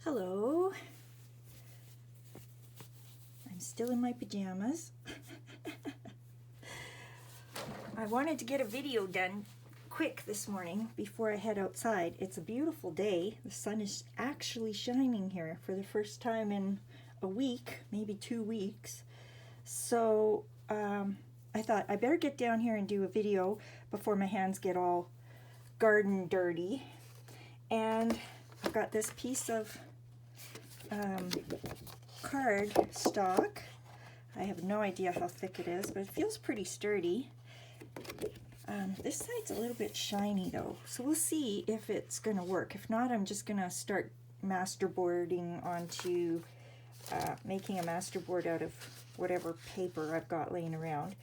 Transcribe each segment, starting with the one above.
Hello. I'm still in my pajamas. I wanted to get a video done quick this morning before I head outside. It's a beautiful day. The sun is actually shining here for the first time in a week, maybe 2 weeks. So I thought I better get down here and do a video before my hands get all garden dirty. And I've got this piece of card stock. I have no idea how thick it is, but it feels pretty sturdy. This side's a little bit shiny though, so we'll see if it's gonna work. If not, I'm just gonna start masterboarding onto making a masterboard out of whatever paper I've got laying around.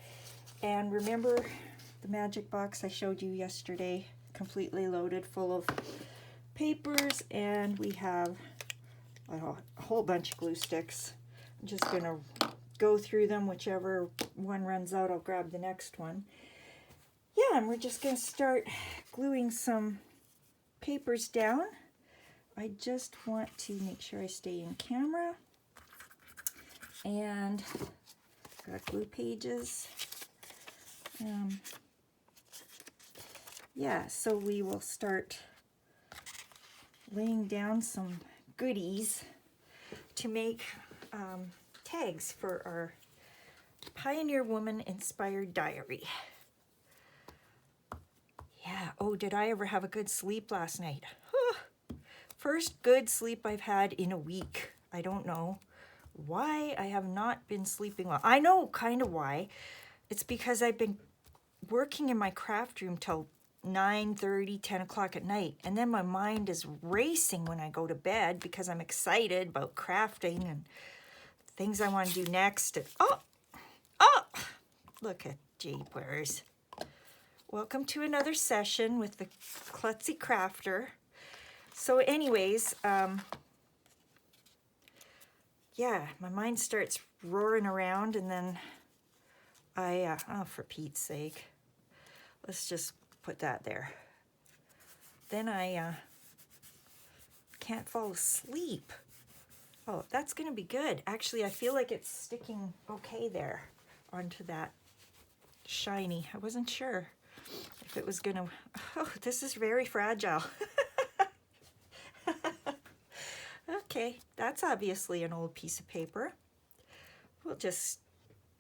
And remember the magic box I showed you yesterday, completely loaded full of papers, and we have a whole bunch of glue sticks. I'm just gonna go through them. Whichever one runs out, I'll grab the next one. Yeah, and we're just gonna start gluing some papers down. I just want to make sure I stay in camera. And got glue pages. Yeah, so we will start laying down some goodies to make tags for our Pioneer Woman Inspired Diary. Yeah, oh, did I ever have a good sleep last night? First good sleep I've had in a week. I don't know why I have not been sleeping well. I know kind of why. It's because I've been working in my craft room till 9:30, 10 o'clock at night, and then my mind is racing when I go to bed because I'm excited about crafting and things I want to do next. And oh, look at jeepers. Welcome to another session with the Klutzy Crafter. So anyways, yeah, my mind starts roaring around, and then oh, for Pete's sake, let's just put that there. Then I can't fall asleep. Oh, that's gonna be good. Actually, I feel like it's sticking okay there onto that shiny. I wasn't sure if it was gonna, oh, this is very fragile. Okay, that's obviously an old piece of paper. We'll just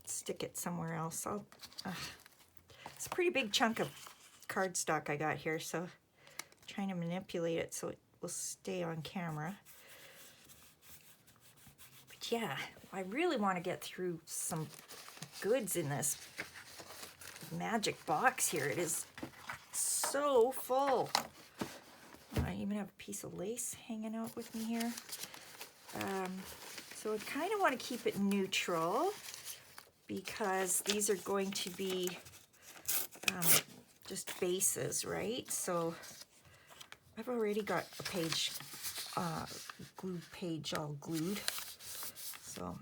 stick it somewhere else. It's a pretty big chunk of cardstock I got here, so I'm trying to manipulate it so it will stay on camera. But yeah, I really want to get through some goods in this magic box here. It is so full. I even have a piece of lace hanging out with me here. So I kind of want to keep it neutral because these are going to be just bases, right? So I've already got a page, glue page all glued. So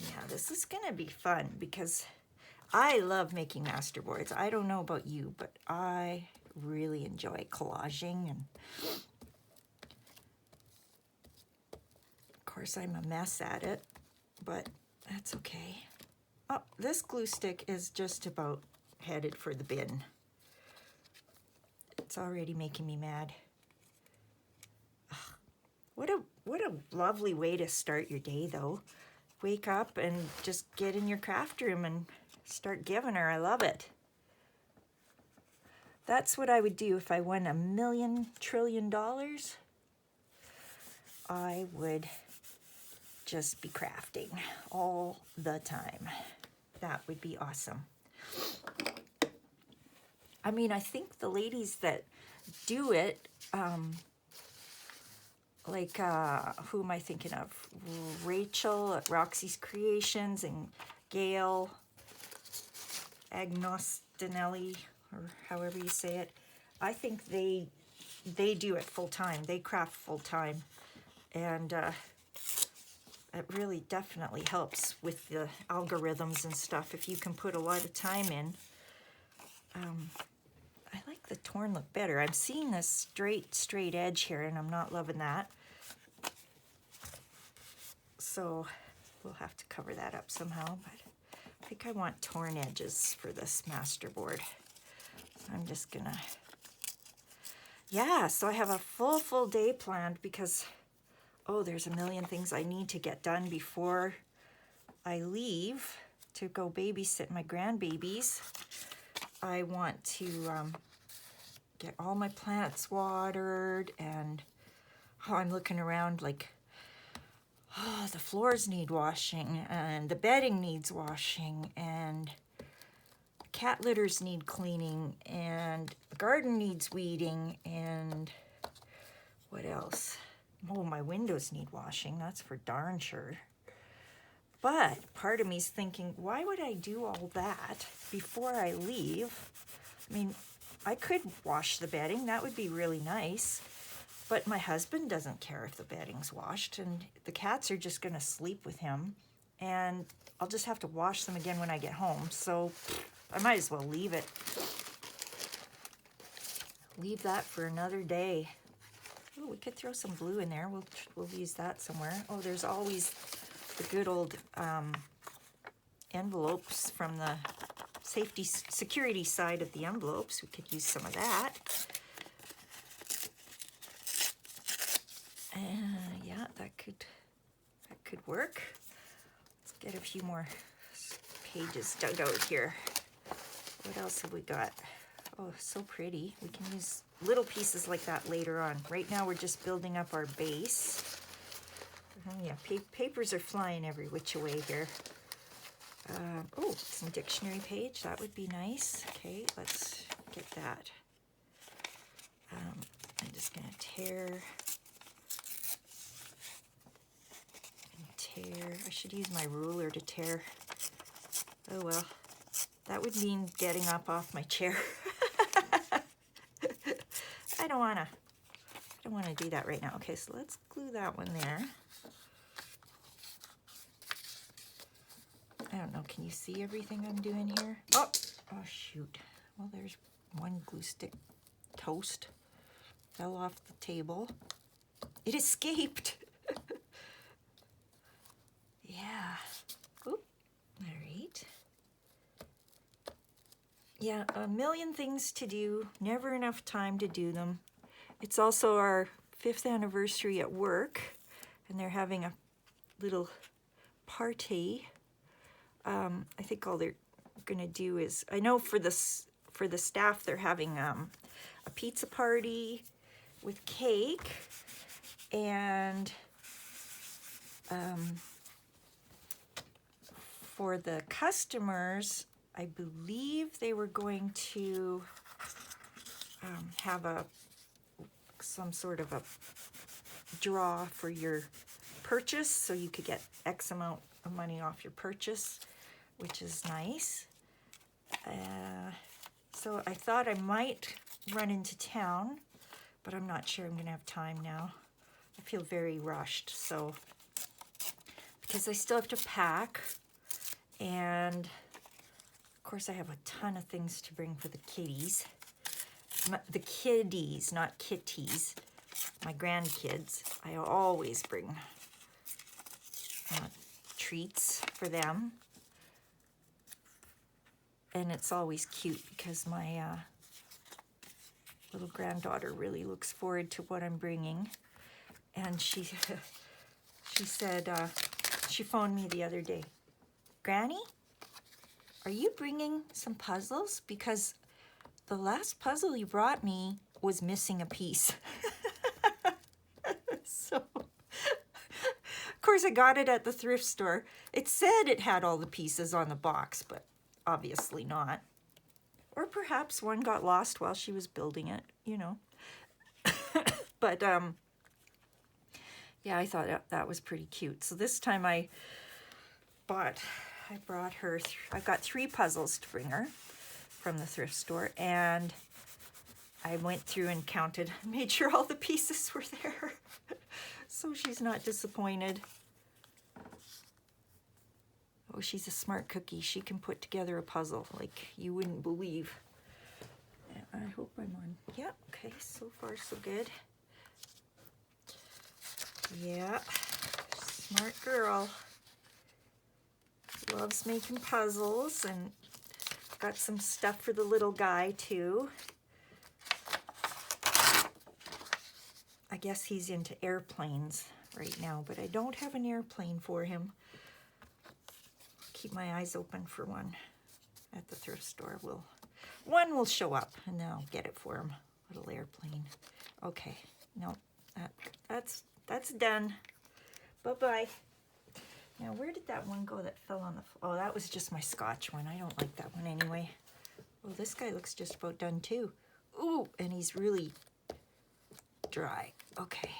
yeah, this is gonna be fun because I love making masterboards. I don't know about you, but I really enjoy collaging, and of course I'm a mess at it, but that's okay. Oh, this glue stick is just about headed for the bin. It's already making me mad. Ugh. What a lovely way to start your day though. Wake up and just get in your craft room and start giving her. I love it. That's what I would do if I won $1 trillion. I would just be crafting all the time. That would be awesome. I mean, I think the ladies that do it, like, who am I thinking of? Rachel at Roxy's Creations and Gail Agnostinelli, or however you say it. I think they do it full time. They craft full time, and it really definitely helps with the algorithms and stuff if you can put a lot of time in. I like the torn look better. I'm seeing this straight edge here, and I'm not loving that. So we'll have to cover that up somehow, but I think I want torn edges for this masterboard. So I'm just gonna, yeah, so I have a full day planned because, oh, there's a million things I need to get done before I leave to go babysit my grandbabies. I want to get all my plants watered, and I'm looking around like, oh, the floors need washing, and the bedding needs washing, and cat litters need cleaning, and the garden needs weeding, and what else? Oh, my windows need washing, that's for darn sure. But part of me's thinking, why would I do all that before I leave? I mean, I could wash the bedding, that would be really nice. But my husband doesn't care if the bedding's washed, and the cats are just gonna sleep with him, and I'll just have to wash them again when I get home. So I might as well leave it. Leave that for another day. Oh, we could throw some blue in there. We'll use that somewhere. Oh, there's always the good old envelopes from the security side of the envelopes. We could use some of that. Yeah, that could work. Let's get a few more pages dug out here. What else have we got? Oh, so pretty. We can use little pieces like that later on. Right now we're just building up our base. Yeah, papers are flying every which way here. Oh, some dictionary page. That would be nice. Okay, let's get that. I'm just going to tear. I should use my ruler to tear. Oh well, that would mean getting up off my chair. I don't wanna do that right now. Okay, so let's glue that one there. I don't know, can you see everything I'm doing here? Oh shoot. Well, there's one glue stick toast. Fell off the table. It escaped. Yeah. Oop. All right. Yeah, a million things to do, never enough time to do them. It's also our 5th anniversary at work, and they're having a little party. I think all they're gonna do is, I know for the staff, they're having a pizza party with cake, and for the customers, I believe they were going to have some sort of a draw for your purchase, so you could get X amount of money off your purchase, which is nice. So I thought I might run into town, but I'm not sure I'm gonna have time now. I feel very rushed, so, because I still have to pack, and of course I have a ton of things to bring for the kiddies. The kiddies, not kitties. My grandkids. I always bring treats for them. And it's always cute because my little granddaughter really looks forward to what I'm bringing. And she said, she phoned me the other day, Granny, are you bringing some puzzles? Because the last puzzle you brought me was missing a piece. So, of course, I got it at the thrift store. It said it had all the pieces on the box, but obviously not. Or perhaps one got lost while she was building it, you know. But, yeah, I thought that was pretty cute. So this time I brought her, I've got 3 puzzles to bring her from the thrift store, and I went through and counted, made sure all the pieces were there. So she's not disappointed. Oh, she's a smart cookie. She can put together a puzzle like you wouldn't believe. I hope I'm on. Yeah, okay, so far so good. Yeah, Smart girl. Loves making puzzles, and got some stuff for the little guy too. I guess he's into airplanes right now, but I don't have an airplane for him. Keep my eyes open for one at the thrift store. One will show up, and then I'll get it for him. Little airplane. Okay, no, that's done. Bye-bye. Now, where did that one go that fell on the floor? Oh, that was just my Scotch one. I don't like that one anyway. Well, this guy looks just about done too. Ooh, and he's really dry. Okay.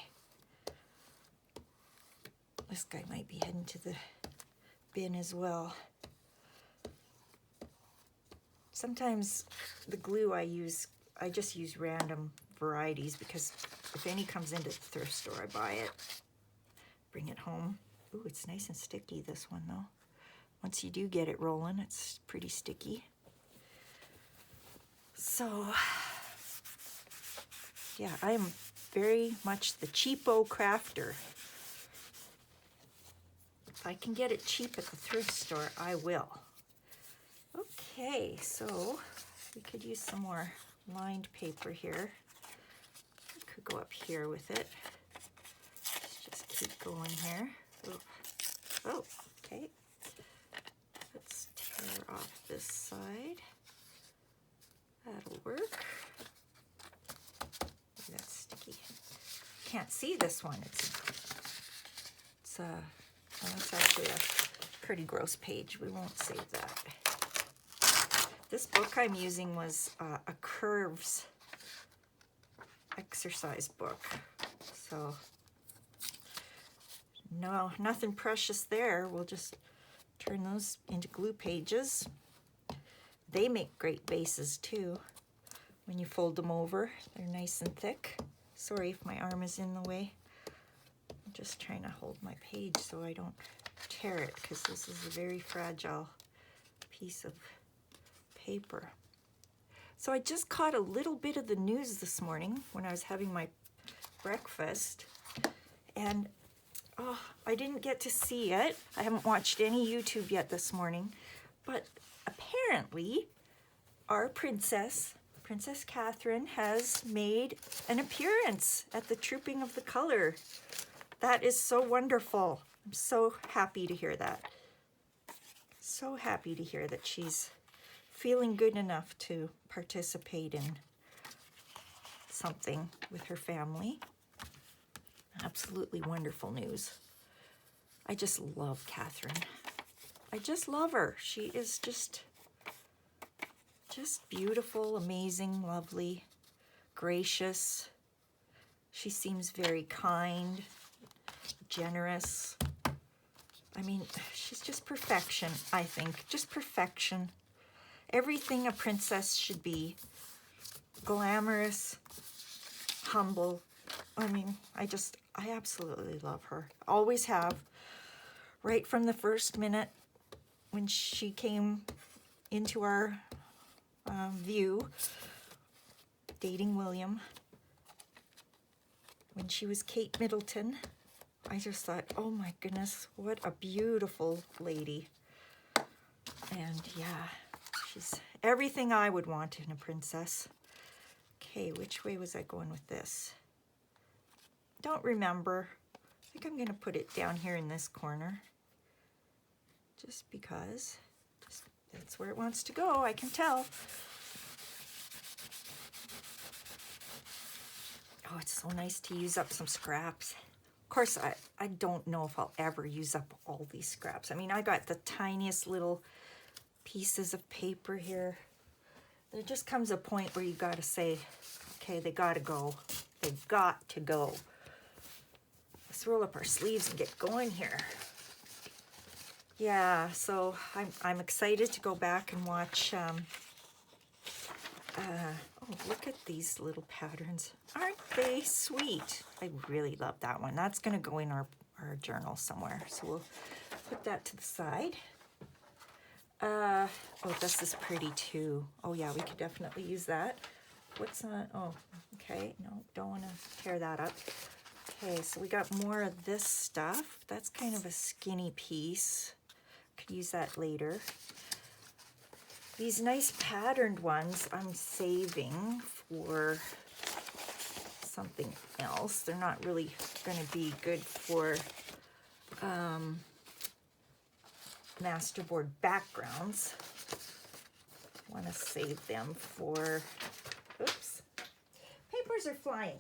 This guy might be heading to the bin as well. Sometimes the glue I just use random varieties, because if any comes into the thrift store, I buy it, bring it home. Ooh, it's nice and sticky, this one, though. Once you do get it rolling, it's pretty sticky. So, yeah, I am very much the cheapo crafter. If I can get it cheap at the thrift store, I will. Okay, so we could use some more lined paper here. We could go up here with it. Let's just keep going here. Oh, okay. Let's tear off this side. That'll work. That's sticky. Can't see this one. It's actually a pretty gross page. We won't save that. This book I'm using was a curves exercise book. So no, nothing precious there. We'll just turn those into glue pages. They make great bases too. When you fold them over, they're nice and thick. Sorry if my arm is in the way. I'm just trying to hold my page so I don't tear it, because this is a very fragile piece of paper. So I just caught a little bit of the news this morning when I was having my breakfast, and oh, I didn't get to see it. I haven't watched any YouTube yet this morning, but apparently our Princess Catherine, has made an appearance at the Trooping of the Color. That is so wonderful. I'm so happy to hear that. So happy to hear that she's feeling good enough to participate in something with her family. Absolutely wonderful news. I just love Catherine. I just love her. She is just beautiful, amazing, lovely, gracious. She seems very kind, generous. I mean, she's just perfection, I think. Just perfection. Everything a princess should be. Glamorous, humble. I mean, I absolutely love her. Always have. Right from the first minute when she came into our view, dating William, when she was Kate Middleton, I just thought, oh my goodness, what a beautiful lady. And yeah, she's everything I would want in a princess. Okay, which way was I going with this? Don't remember. I think I'm going to put it down here in this corner. Just because. That's where it wants to go, I can tell. Oh, it's so nice to use up some scraps. Of course, I don't know if I'll ever use up all these scraps. I mean, I got the tiniest little pieces of paper here. There just comes a point where you got to say, okay, they got to go. They got to go. Let's roll up our sleeves and get going here. Yeah, so I'm excited to go back and watch. Oh, look at these little patterns. Aren't they sweet? I really love that one. That's going to go in our journal somewhere. So we'll put that to the side. Oh, this is pretty too. Oh yeah, we could definitely use that. What's on? Oh, okay. No, don't want to tear that up. Okay, so we got more of this stuff. That's kind of a skinny piece. Could use that later. These nice patterned ones I'm saving for something else. They're not really going to be good for masterboard backgrounds. I want to save them for, oops, papers are flying.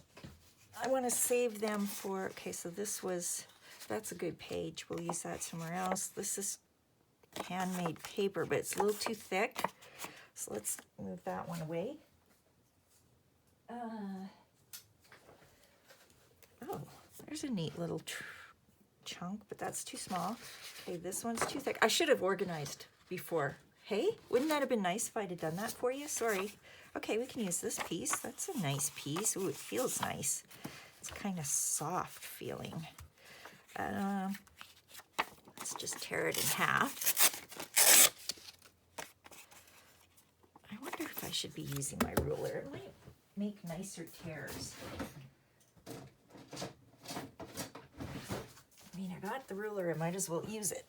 I want to save them for, okay, so this was, that's a good page. We'll use that somewhere else. This is handmade paper, but it's a little too thick. So let's move that one away. Oh, there's a neat little chunk, but that's too small. Okay, this one's too thick. I should have organized before. Hey, wouldn't that have been nice if I'd have done that for you? Sorry. Okay, we can use this piece. That's a nice piece. Ooh, it feels nice. It's kind of soft feeling. Let's just tear it in half. I wonder if I should be using my ruler. It might make nicer tears. I mean, I got the ruler, I might as well use it.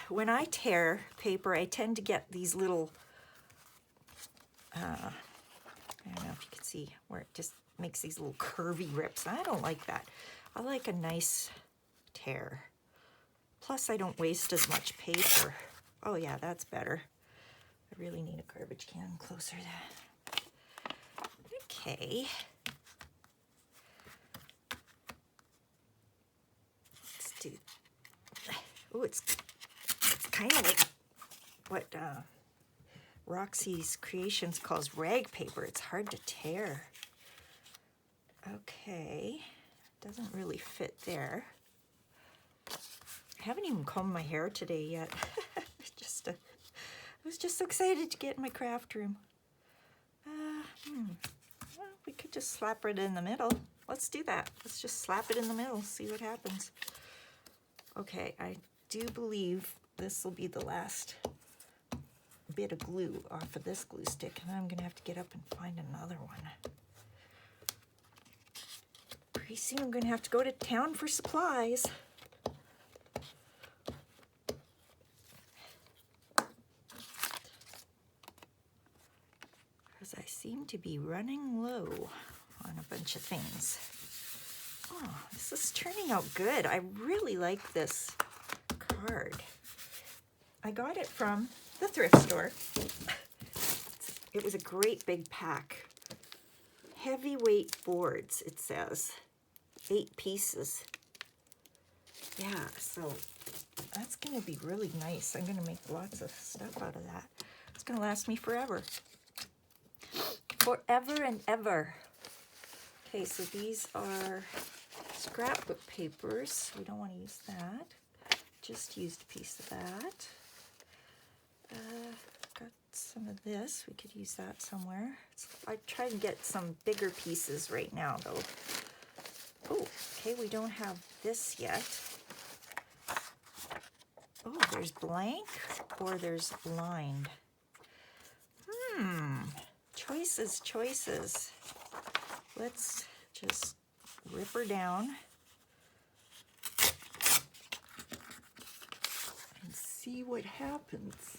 When I tear paper, I tend to get these little, I don't know if you can see where it just makes these little curvy rips. I don't like that. I like a nice tear. Plus, I don't waste as much paper. Oh yeah, that's better. I really need a garbage can closer to that. Okay. Let's do, oh, it's kind of like what Roxy's Creations calls rag paper. It's hard to tear. Okay, doesn't really fit there. I haven't even combed my hair today yet. I was just so excited to get in my craft room. Well, we could just slap it in the middle. Let's do that. Let's just slap it in the middle, see what happens. Okay, I do believe this will be the last bit of glue off of this glue stick, and I'm gonna have to get up and find another one. Pretty soon I'm gonna have to go to town for supplies. Because I seem to be running low on a bunch of things. Oh, this is turning out good. I really like this card. I got it from the thrift store. It was a great big pack. Heavyweight boards, it says. 8 pieces. Yeah, so that's going to be really nice. I'm going to make lots of stuff out of that. It's going to last me forever. Forever and ever. Okay, so these are scrapbook papers. We don't want to use that. Just used a piece of that. Got some of this. We could use that somewhere. I try to get some bigger pieces right now, though. Oh, okay, we don't have this yet. Oh, there's blank or there's lined. Choices, choices. Let's just rip her down and see what happens.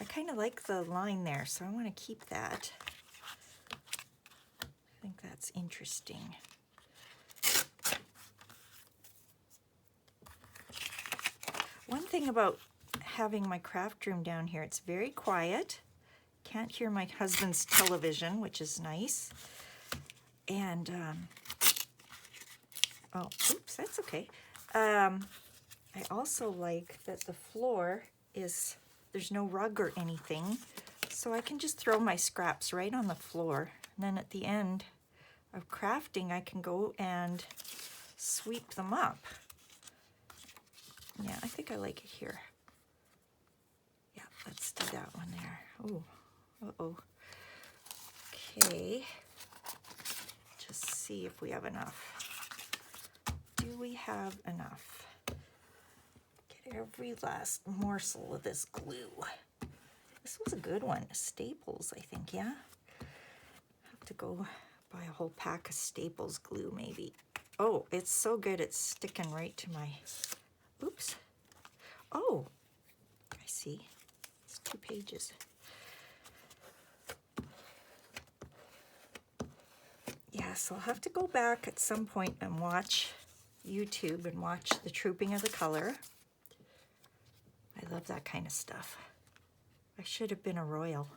I kind of like the line there, so I want to keep that. I think that's interesting. One thing about having my craft room down here, it's very quiet. Can't hear my husband's television, which is nice. And, oh, oops, that's okay. I also like that the floor is, there's no rug or anything, so I can just throw my scraps right on the floor. And then at the end of crafting, I can go and sweep them up. Yeah, I think I like it here. Yeah, let's do that one there. Ooh, uh-oh. Okay, just see if we have enough. Do we have enough? Get every last morsel of this glue. This was a good one. Staples, I think, yeah? Have to go buy a whole pack of Staples glue maybe. Oh, it's so good it's sticking right to my, oops. Oh, I see. It's 2 pages. Yeah, so I'll have to go back at some point and watch YouTube and watch the trooping of the color. I love that kind of stuff. I should have been a royal.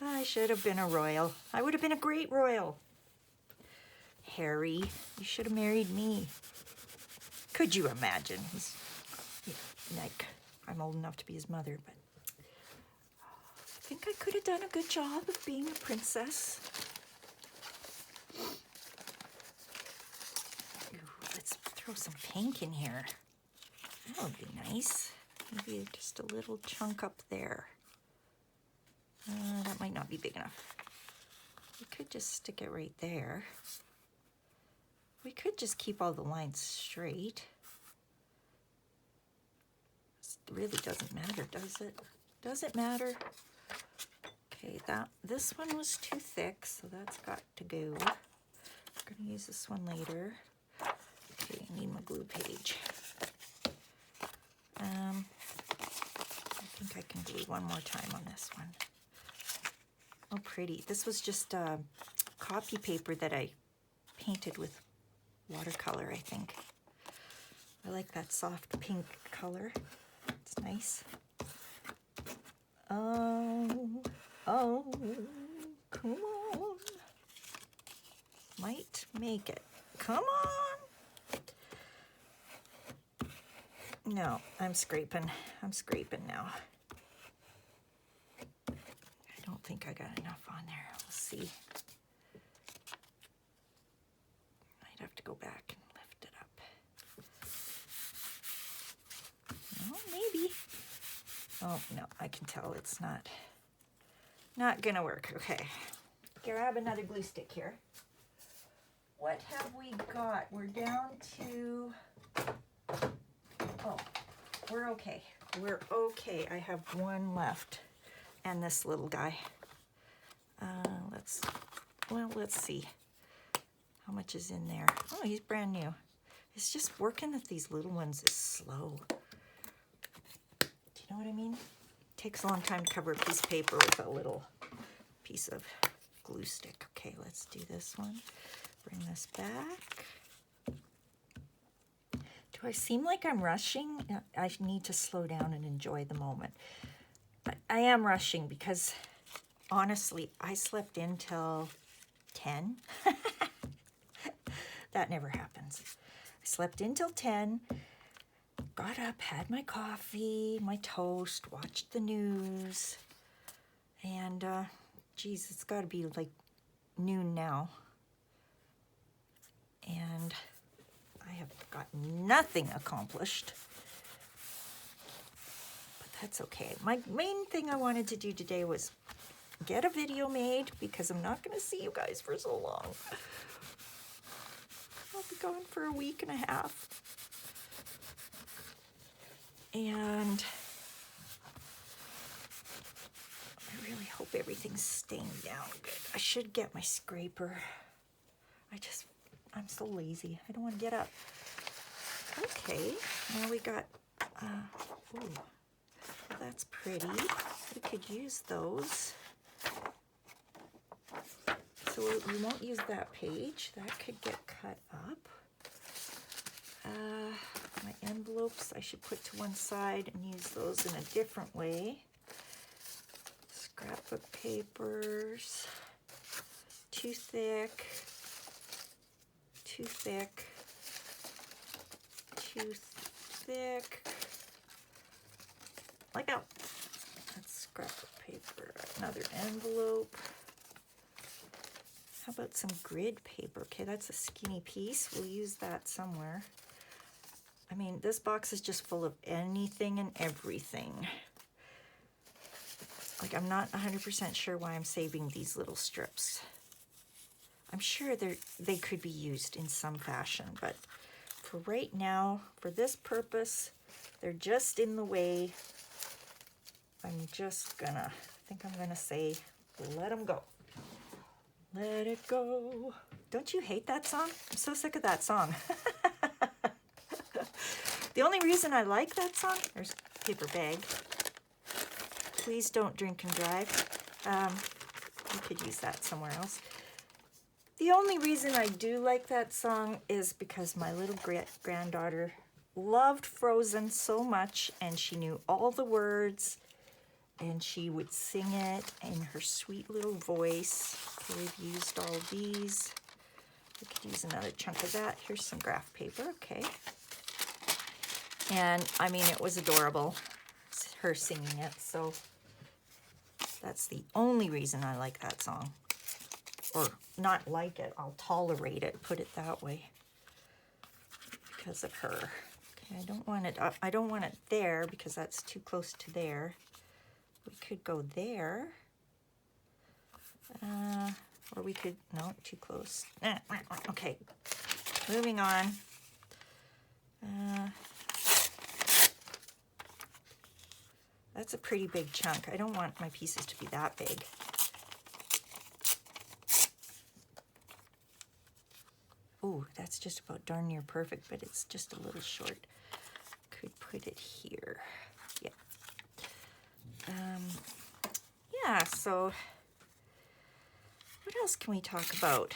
I should have been a royal. I would have been a great royal. Harry, you should have married me. Could you imagine? He's, like, I'm old enough to be his mother, but I think I could have done a good job of being a princess. Ooh, let's throw some pink in here. That would be nice. Maybe just a little chunk up there. That might not be big enough. We could just stick it right there. We could just keep all the lines straight. It really doesn't matter, does it? Does it matter? Okay, this one was too thick, so that's got to go. I'm gonna use this one later. Okay, I need my glue page. I think I can glue one more time on this one. Oh, pretty. This was just copy paper that I painted with watercolor, I think. I like that soft pink color. It's nice. Oh, come on. Might make it. Come on. No, I'm scraping. I'm scraping now. I don't think I got enough on there. We'll see. I'd have to go back and lift it up. No, maybe. Oh, no, I can tell it's not gonna work. Okay, grab another glue stick here. What have we got? We're down to, oh, we're okay. We're okay. I have one left. And this little guy. Let's see. How much is in there? Oh, he's brand new. It's just working with these little ones is slow. Do you know what I mean? It takes a long time to cover a piece of paper with a little piece of glue stick. Okay, let's do this one. Bring this back. Do I seem like I'm rushing? I need to slow down and enjoy the moment. I am rushing because, honestly, I slept in till 10. That never happens. I slept in till 10, got up, had my coffee, my toast, watched the news, and, geez, it's got to be like noon now. And I have got nothing accomplished. That's okay. My main thing I wanted to do today was get a video made because I'm not going to see you guys for so long. I'll be gone for a week and a half. And I really hope everything's staying down good. I should get my scraper. I'm so lazy. I don't want to get up. Okay, now we got, ooh. That's pretty. We could use those. So we won't use that page. That could get cut up. My envelopes I should put to one side and use those in a different way. Scrapbook papers. Too thick. Too thick. Too thick. Like out. That's scrapbook paper. Another envelope. How about some grid paper? Okay, that's a skinny piece. We'll use that somewhere. I mean, this box is just full of anything and everything. Like, I'm not 100% sure why I'm saving these little strips. I'm sure they could be used in some fashion, but for right now, for this purpose, they're just in the way. I think I'm gonna say, let them go. Let it go. Don't you hate that song? I'm so sick of that song. The only reason I like that song, there's a paper bag. Please don't drink and drive. You could use that somewhere else. The only reason I do like that song is because my little granddaughter loved Frozen so much, and she knew all the words, and she would sing it in her sweet little voice. Okay, we've used all these. We could use another chunk of that. Here's some graph paper, okay. And I mean, it was adorable, her singing it, so that's the only reason I like that song. Or not like it, I'll tolerate it, put it that way, because of her. Okay, I don't want it up, I don't want it there because that's too close to there. We could go there, or we could, no, too close. Okay, moving on. That's a pretty big chunk. I don't want my pieces to be that big. Oh, that's just about darn near perfect, but it's just a little short. Could put it here. Yeah. Yeah, so what else can we talk about?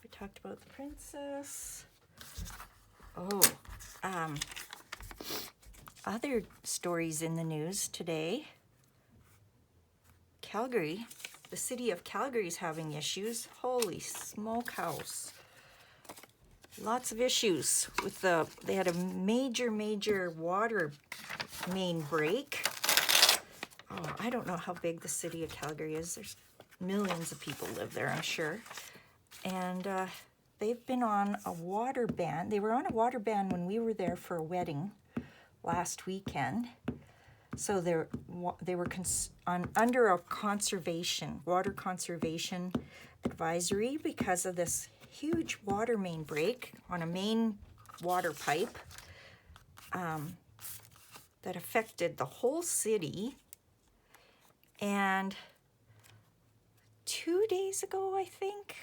We talked about the princess. Oh, other stories in the news today. Calgary, the city of Calgary is having issues. Holy smokehouse. Lots of issues with they had a major water main break. Oh, I don't know how big the city of Calgary is. There's millions of people live there, I'm sure. And they've been on a water ban. They were on a water ban when we were there for a wedding last weekend. So they were under a water conservation advisory because of this huge water main break on a main water pipe that affected the whole city. And 2 days ago, I think,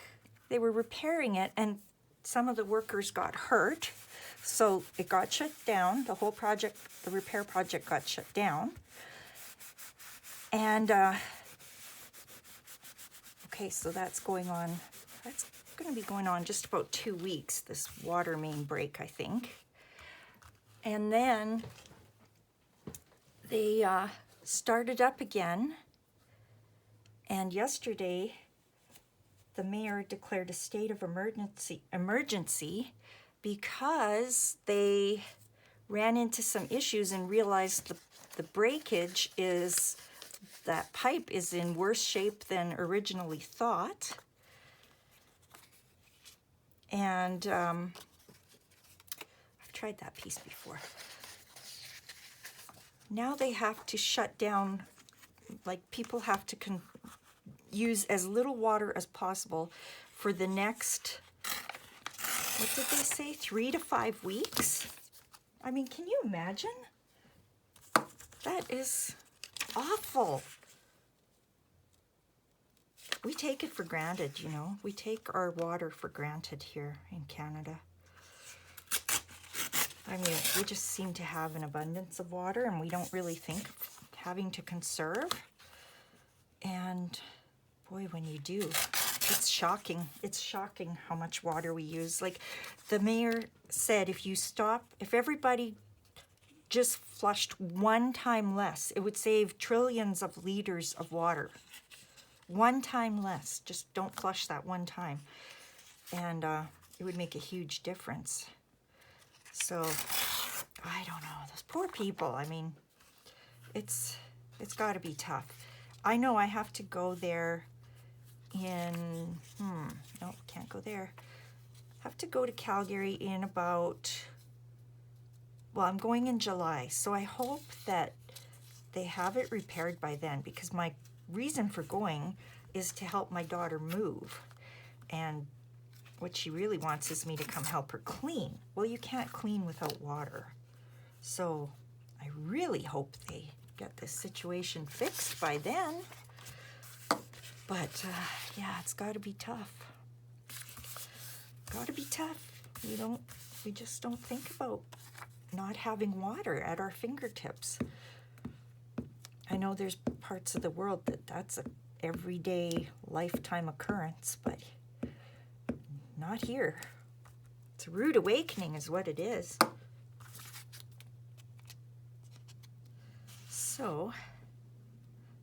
they were repairing it, and some of the workers got hurt. So it got shut down. The whole project, the repair project, got shut down. And okay, so that's going on. That's going to be going on just about 2 weeks, this water main break, I think. And then they started up again. And yesterday, the mayor declared a state of emergency because they ran into some issues and realized the breakage is, that pipe is in worse shape than originally thought. And I've tried that piece before. Now they have to shut down, like people have to use as little water as possible for the next, what did they say, 3 to 5 weeks? I mean, can you imagine? That is awful. We take it for granted, you know. We take our water for granted here in Canada. I mean, we just seem to have an abundance of water and we don't really think of having to conserve. And boy, when you do, it's shocking. It's shocking how much water we use. Like the mayor said, if everybody just flushed one time less, it would save trillions of liters of water. One time less. Just don't flush that one time. And it would make a huge difference. So, I don't know. Those poor people. I mean, it's got to be tough. I know I have to go there in, no, can't go there. Have to go to Calgary in about, well, I'm going in July. So I hope that they have it repaired by then, because my reason for going is to help my daughter move. And what she really wants is me to come help her clean. Well, you can't clean without water. So I really hope they get this situation fixed by then. But yeah, it's got to be tough. Got to be tough. We just don't think about not having water at our fingertips. I know there's parts of the world that's a everyday lifetime occurrence, but not here. It's a rude awakening is what it is. So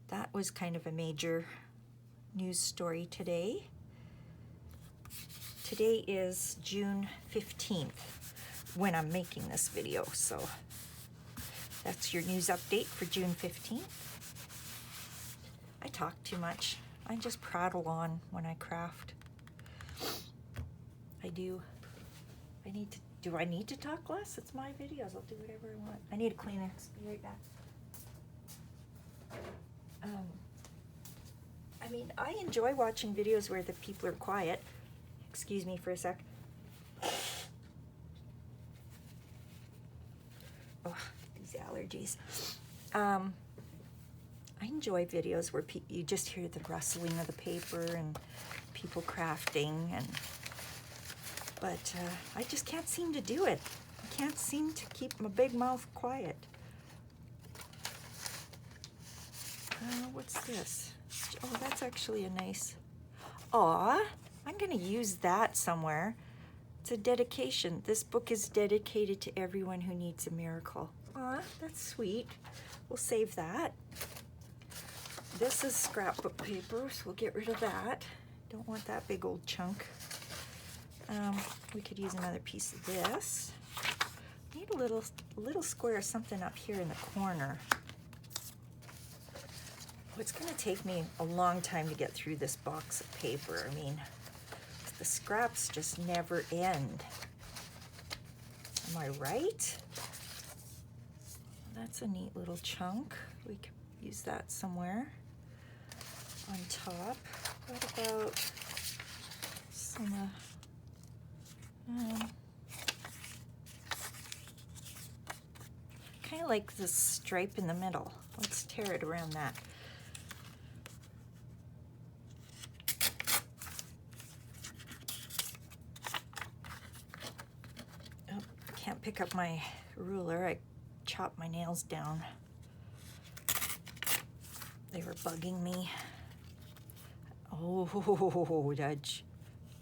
that was kind of a major news story today. Today is June 15th when I'm making this video, so that's your news update for June 15th. I talk too much. I just prattle on when I craft. I do. Do I need to talk less? It's my videos. I'll do whatever I want. I need a Kleenex. Be right back. I mean, I enjoy watching videos where the people are quiet. Excuse me for a sec. Oh, these allergies. I enjoy videos where you just hear the rustling of the paper and people crafting, but I just can't seem to do it. I can't seem to keep my big mouth quiet. What's this? Oh, that's actually a nice... Aw, I'm going to use that somewhere. It's a dedication. This book is dedicated to everyone who needs a miracle. Aw, that's sweet. We'll save that. This is scrapbook paper, so we'll get rid of that. Don't want that big old chunk. We could use another piece of this. Need a little square of something up here in the corner. It's going to take me a long time to get through this box of paper. I mean, the scraps just never end. Am I right? That's a neat little chunk. We could use that somewhere on top. What about some kind of like this stripe in the middle. Let's tear it around that. Oh, can't pick up my ruler. I chopped my nails down. They were bugging me. Oh,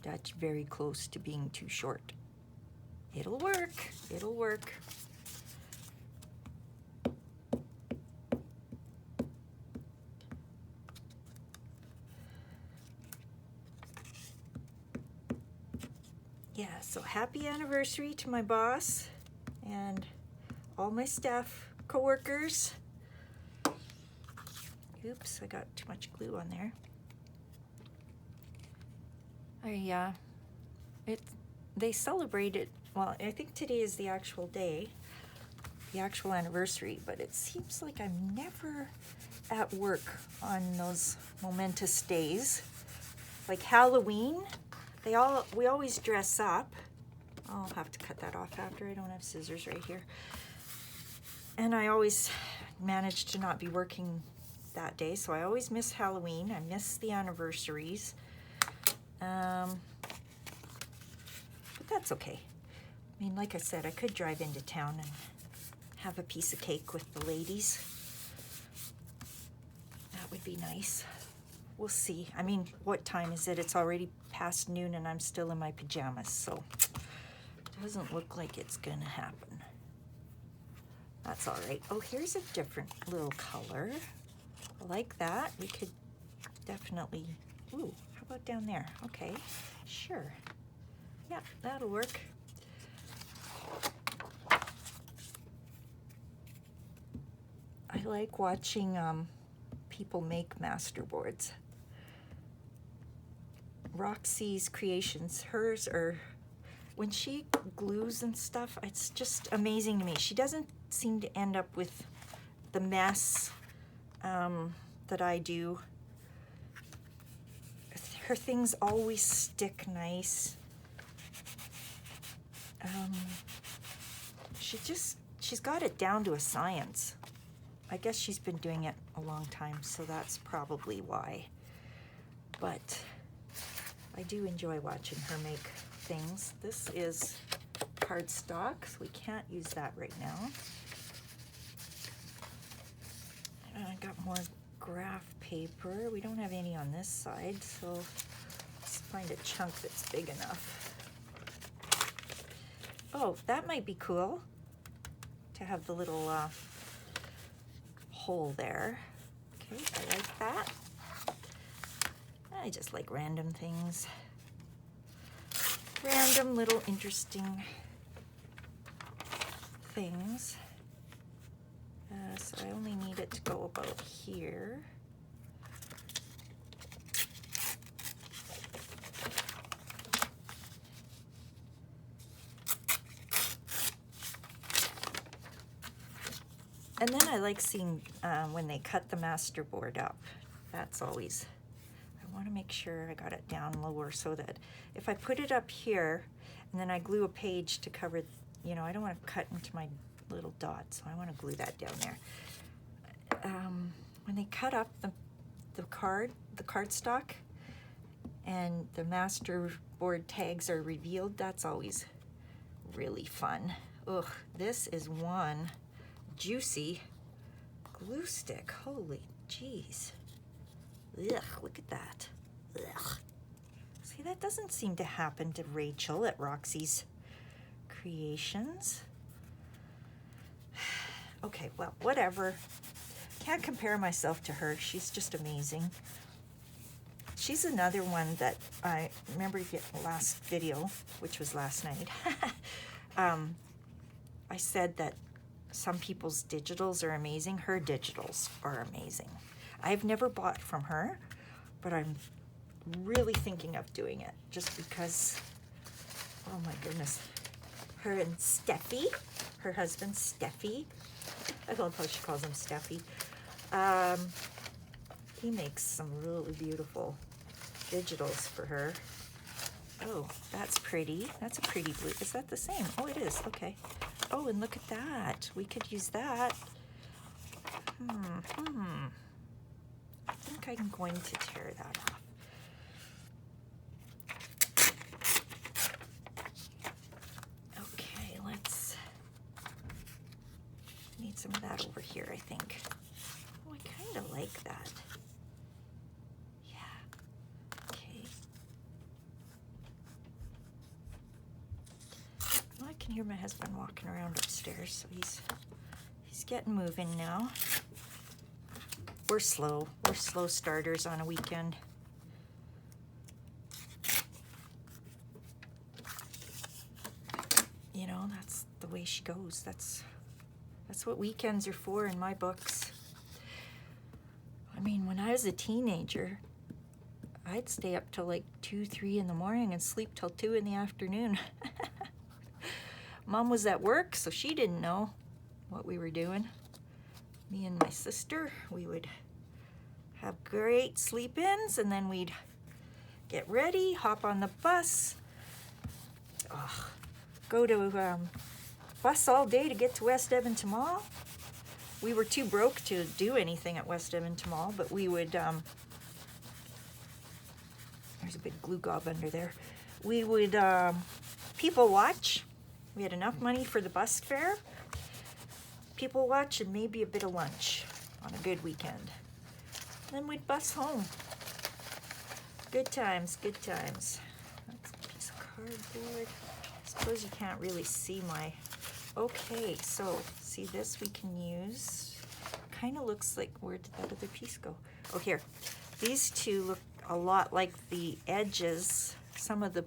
that's very close to being too short. It'll work. It'll work. Yeah, so happy anniversary to my boss and all my staff, coworkers. Oops, I got too much glue on there. They celebrate it, well, I think today is the actual day, the actual anniversary, but it seems like I'm never at work on those momentous days. Like Halloween, we always dress up. I'll have to cut that off after. I don't have scissors right here. And I always manage to not be working that day, so I always miss Halloween. I miss the anniversaries. But that's okay. I mean, like I said, I could drive into town and have a piece of cake with the ladies. That would be nice. We'll see. I mean, what time is it? It's already past noon and I'm still in my pajamas, so it doesn't look like it's gonna happen. That's all right. Oh, here's a different little color. I like that. We could definitely, ooh, how about down there? Okay, sure. Yeah, that'll work. I like watching people make masterboards. Roxy's creations, hers are, when she glues and stuff, it's just amazing to me. She doesn't seem to end up with the mess that I do. Her things always stick nice. She's got it down to a science. I guess she's been doing it a long time, so that's probably why. but I do enjoy watching her make things. This is cardstock, so we can't use that right now. And I got more graph paper. We don't have any on this side, so let's find a chunk that's big enough. Oh, that might be cool to have the little hole there. Okay, I like that. I just like random things. Random little interesting things. So I only need it to go about here. And then I like seeing when they cut the masterboard up. That's always, I want to make sure I got it down lower so that if I put it up here and then I glue a page to cover, you know, I don't want to cut into my little dots, so I want to glue that down there. When they cut up the cardstock and the masterboard tags are revealed, that's always really fun. Ugh, this is one juicy glue stick. Holy jeez. Ugh, look at that. Ugh. See, that doesn't seem to happen to Rachel at Roxy's Creations. Okay, well, whatever. Can't compare myself to her. She's just amazing. She's another one that I remember last video, which was last night. I said that some people's digitals are amazing. Her digitals are amazing. I've never bought from her, but I'm really thinking of doing it just because, oh my goodness. Her and Steffi, her husband Steffi, I love how she calls him Steffi. He makes some really beautiful digitals for her. Oh, that's pretty. That's a pretty blue. Is that the same? Oh, it is. Okay. Oh, and look at that. We could use that. I think I'm going to tear that off. Okay, let's need some of that over here, I think. Oh, I kind of like that. Yeah. Okay. Well, I can hear my husband walking around upstairs, so he's getting moving now. We're slow. We're slow starters on a weekend. You know, that's the way she goes. That's what weekends are for in my books. I mean, when I was a teenager, I'd stay up till like 2, 3 in the morning and sleep till 2 in the afternoon. Mom was at work, so she didn't know what we were doing. Me and my sister, we would have great sleep-ins, and then we'd get ready, hop on the bus, go to bus all day to get to West Edmonton Mall. We were too broke to do anything at West Edmonton Mall, but we would, there's a big glue gob under there. We would people watch. We had enough money for the bus fare, people watch, and maybe a bit of lunch on a good weekend. Then we'd bus home. Good times, good times. That's a piece of cardboard. I suppose you can't really see my... Okay, so see this we can use. Kind of looks like, where did that other piece go? Oh, here. These two look a lot like the edges. Some of the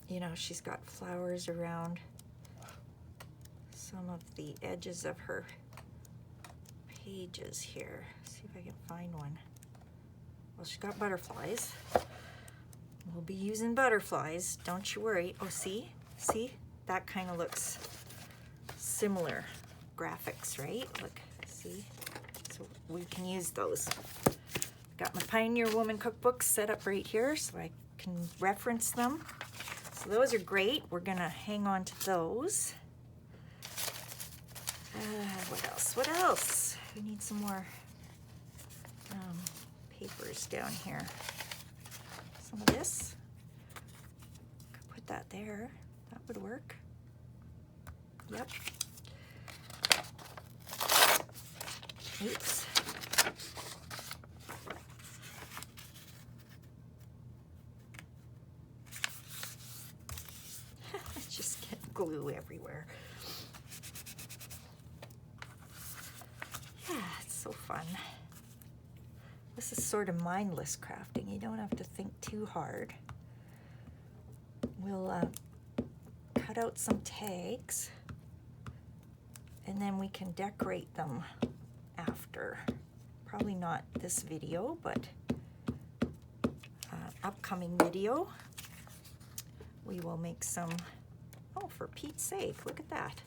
you know, she's got flowers around some of the edges of her pages here. See if I can find one. Well, she got butterflies. We'll be using butterflies, don't you worry. Oh, see? See? That kind of looks similar graphics, right? Look, see? So we can use those. Got my Pioneer Woman cookbooks set up right here so I can reference them. So those are great. We're gonna hang on to those. What else? What else? We need some more papers down here. Some of this. Could put that there. That would work. Yep. Oops. Just get glue everywhere. Yeah, it's so fun. This is sort of mindless crafting. You don't have to think too hard. We'll cut out some tags and then we can decorate them after. Probably not this video, but upcoming video. We will make some, oh, for Pete's sake, look at that.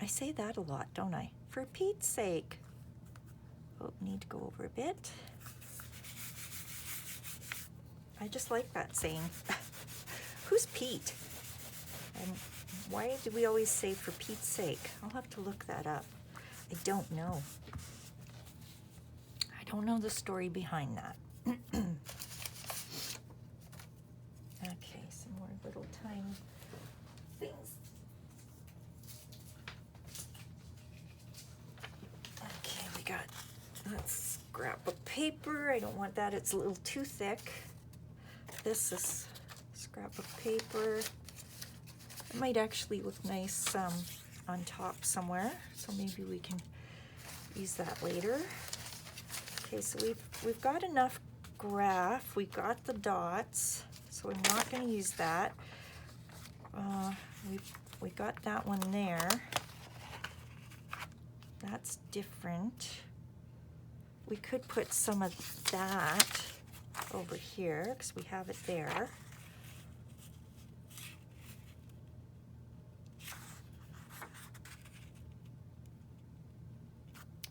I say that a lot, don't I? For Pete's sake. Oh, need to go over a bit. I just like that saying. Who's Pete? And why do we always say for Pete's sake? I'll have to look that up. I don't know. I don't know the story behind that. Okay, some more little tiny things. Okay, we got, let's scrap of paper. I don't want that, it's a little too thick. This is scrap of paper. It might actually look nice on top somewhere, so maybe we can use that later. Okay, so we've got enough graph. We got the dots, so I'm not going to use that. We got that one there. That's different. We could put some of that over here because we have it there.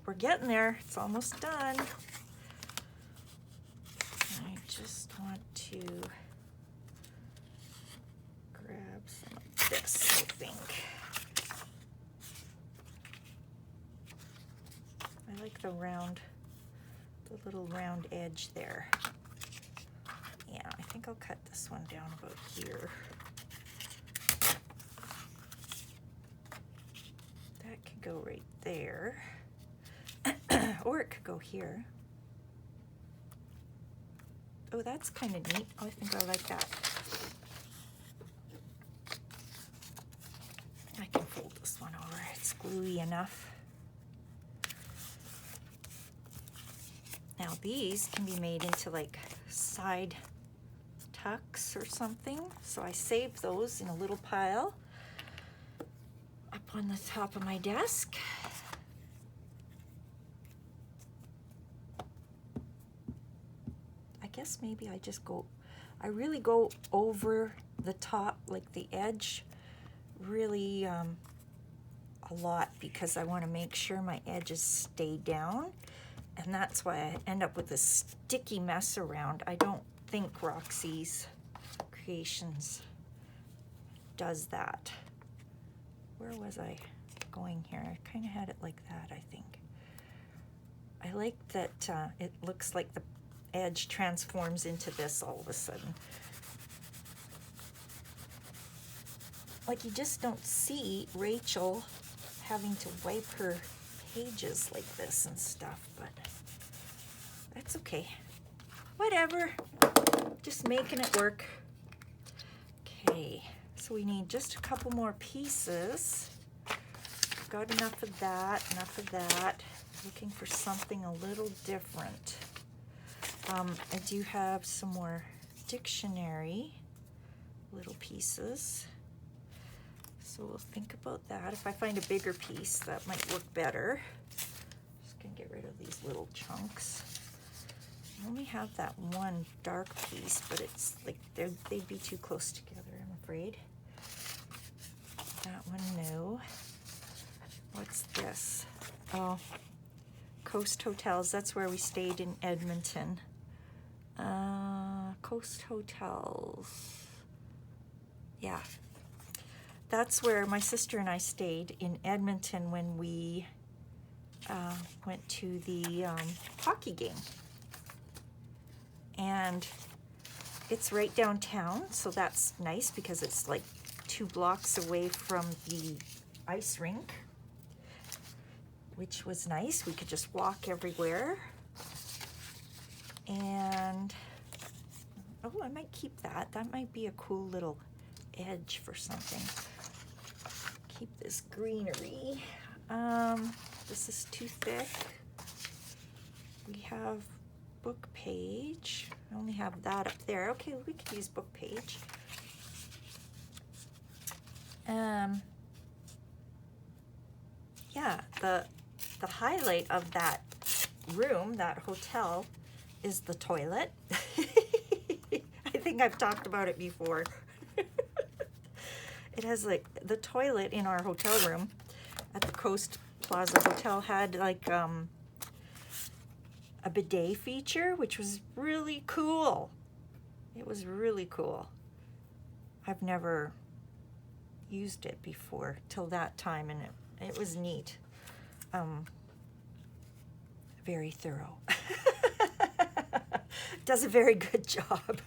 We're getting there. It's almost done. I just want to grab some of this, I think. I like the round, the little round edge there. Yeah, I think I'll cut this one down about here. That could go right there. Or it could go here. Oh, that's kind of neat. I think I like that. I can fold this one over. It's gluey enough. Now these can be made into like side tucks or something. So I save those in a little pile up on the top of my desk. I guess maybe I just go, I really go over the top, like the edge, really a lot, because I want to make sure my edges stay down, and that's why I end up with this sticky mess around. I don't think Roxy's Creations does that. Where was I going here? I kind of had it like that, I think. I like that it looks like the edge transforms into this all of a sudden. Like, you just don't see Rachel having to wipe her pages like this and stuff, but that's okay. Whatever, just making it work. Okay, so we need just a couple more pieces. Got enough of that, enough of that. Looking for something a little different. I do have some more dictionary little pieces, so we'll think about that. If I find a bigger piece, that might work better. Just gonna get rid of these little chunks. I only have that one dark piece, but it's like they'd be too close together, I'm afraid. That one, no. What's this? Oh, Coast Hotels. That's where we stayed in Edmonton. Coast Hotels. Yeah. That's where my sister and I stayed in Edmonton when we went to the hockey game. And it's right downtown, so that's nice because it's like 2 blocks away from the ice rink, which was nice. We could just walk everywhere. And, oh, I might keep that. That might be a cool little edge for something. Keep this greenery. This is too thick. We have book page. I only have that up there. Okay, we could use book page. Yeah, the highlight of that room, that hotel, is the toilet. I think I've talked about it before. It has like the toilet in our hotel room at the Coast Plaza Hotel had like a bidet feature, which was really cool. It was really cool. I've never used it before till that time, and it was neat. Very thorough. Does a very good job.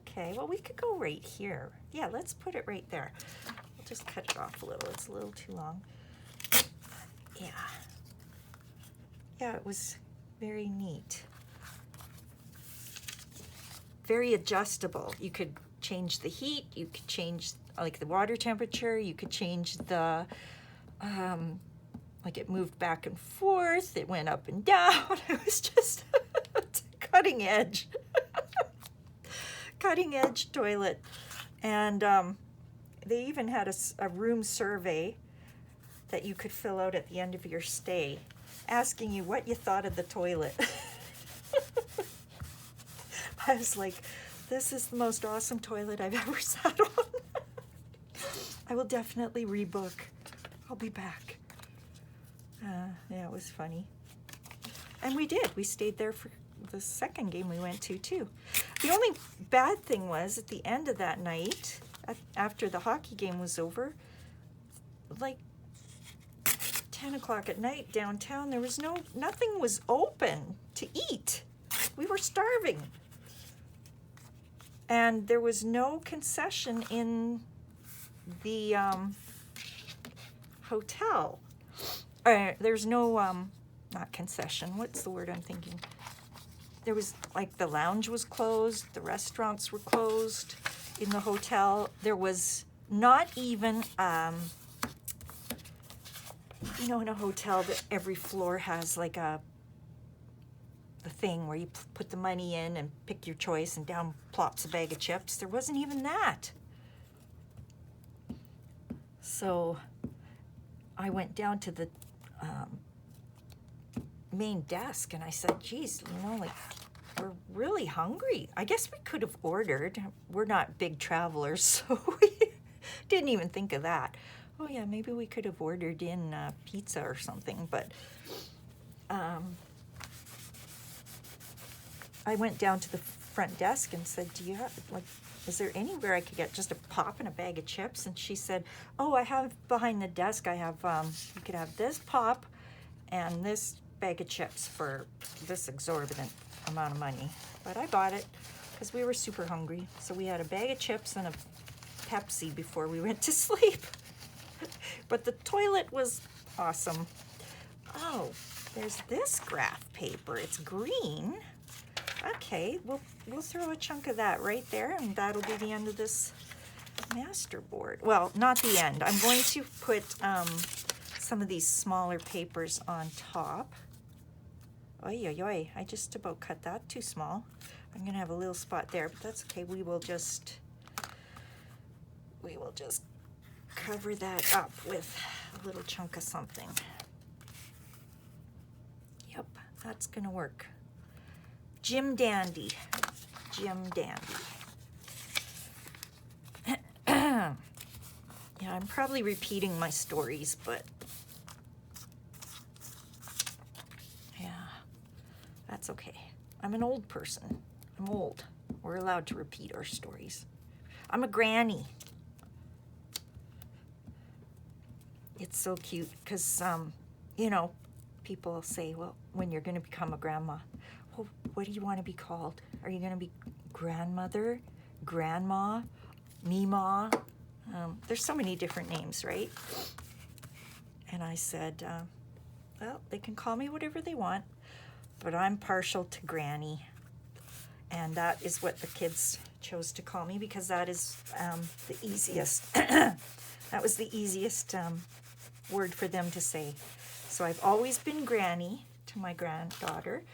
Okay, well, we could go right here. Yeah, let's put it right there. We'll just cut it off a little. It's a little too long. Yeah. Yeah, it was very neat. Very adjustable. You could change the heat. You could change like the water temperature. You could change the, like it moved back and forth. It went up and down. It was just cutting edge. Cutting edge toilet. And they even had a room survey that you could fill out at the end of your stay, asking you what you thought of the toilet. I was like, this is the most awesome toilet I've ever sat on. I will definitely rebook. I'll be back. Yeah, it was funny. And we did. We stayed there for the second game we went to, too. The only bad thing was, at the end of that night, after the hockey game was over, like 10 o'clock at night downtown, there was nothing was open to eat. We were starving. And there was no concession in the hotel. There's no, not concession, what's the word I'm thinking? There was, like, the lounge was closed, the restaurants were closed in the hotel. There was not even, you know, in a hotel that every floor has like the thing where you put the money in and pick your choice and down plops a bag of chips. There wasn't even that. So I went down to the main desk and I said, geez, you know, like, we're really hungry. I guess we could have ordered. We're not big travelers, so we didn't even think of that. Oh yeah, maybe we could have ordered in pizza or something, but I went down to the front desk and said, do you have, like, is there anywhere I could get just a pop and a bag of chips? And she said, oh, I have behind the desk, I have, you could have this pop and this bag of chips for this exorbitant amount of money. But I bought it because we were super hungry. So we had a bag of chips and a Pepsi before we went to sleep. But the toilet was awesome. Oh, there's this graph paper. It's green. Okay, we'll throw a chunk of that right there, and that'll be the end of this master board. Well, not the end. I'm going to put some of these smaller papers on top. Oy, oy, oy. I just about cut that too small. I'm going to have a little spot there, but that's okay. We will just cover that up with a little chunk of something. Yep, that's going to work. Jim Dandy. Jim Dandy. Yeah, I'm probably repeating my stories, but yeah, that's okay. I'm an old person. I'm old. We're allowed to repeat our stories. I'm a granny. It's so cute because, you know, people say, well, when you're going to become a grandma, well, what do you want to be called? Are you going to be grandmother, grandma, Mima? There's so many different names, right? And I said, well, they can call me whatever they want, but I'm partial to Granny. And that is what the kids chose to call me because that is the easiest. That was the easiest word for them to say. So I've always been Granny to my granddaughter.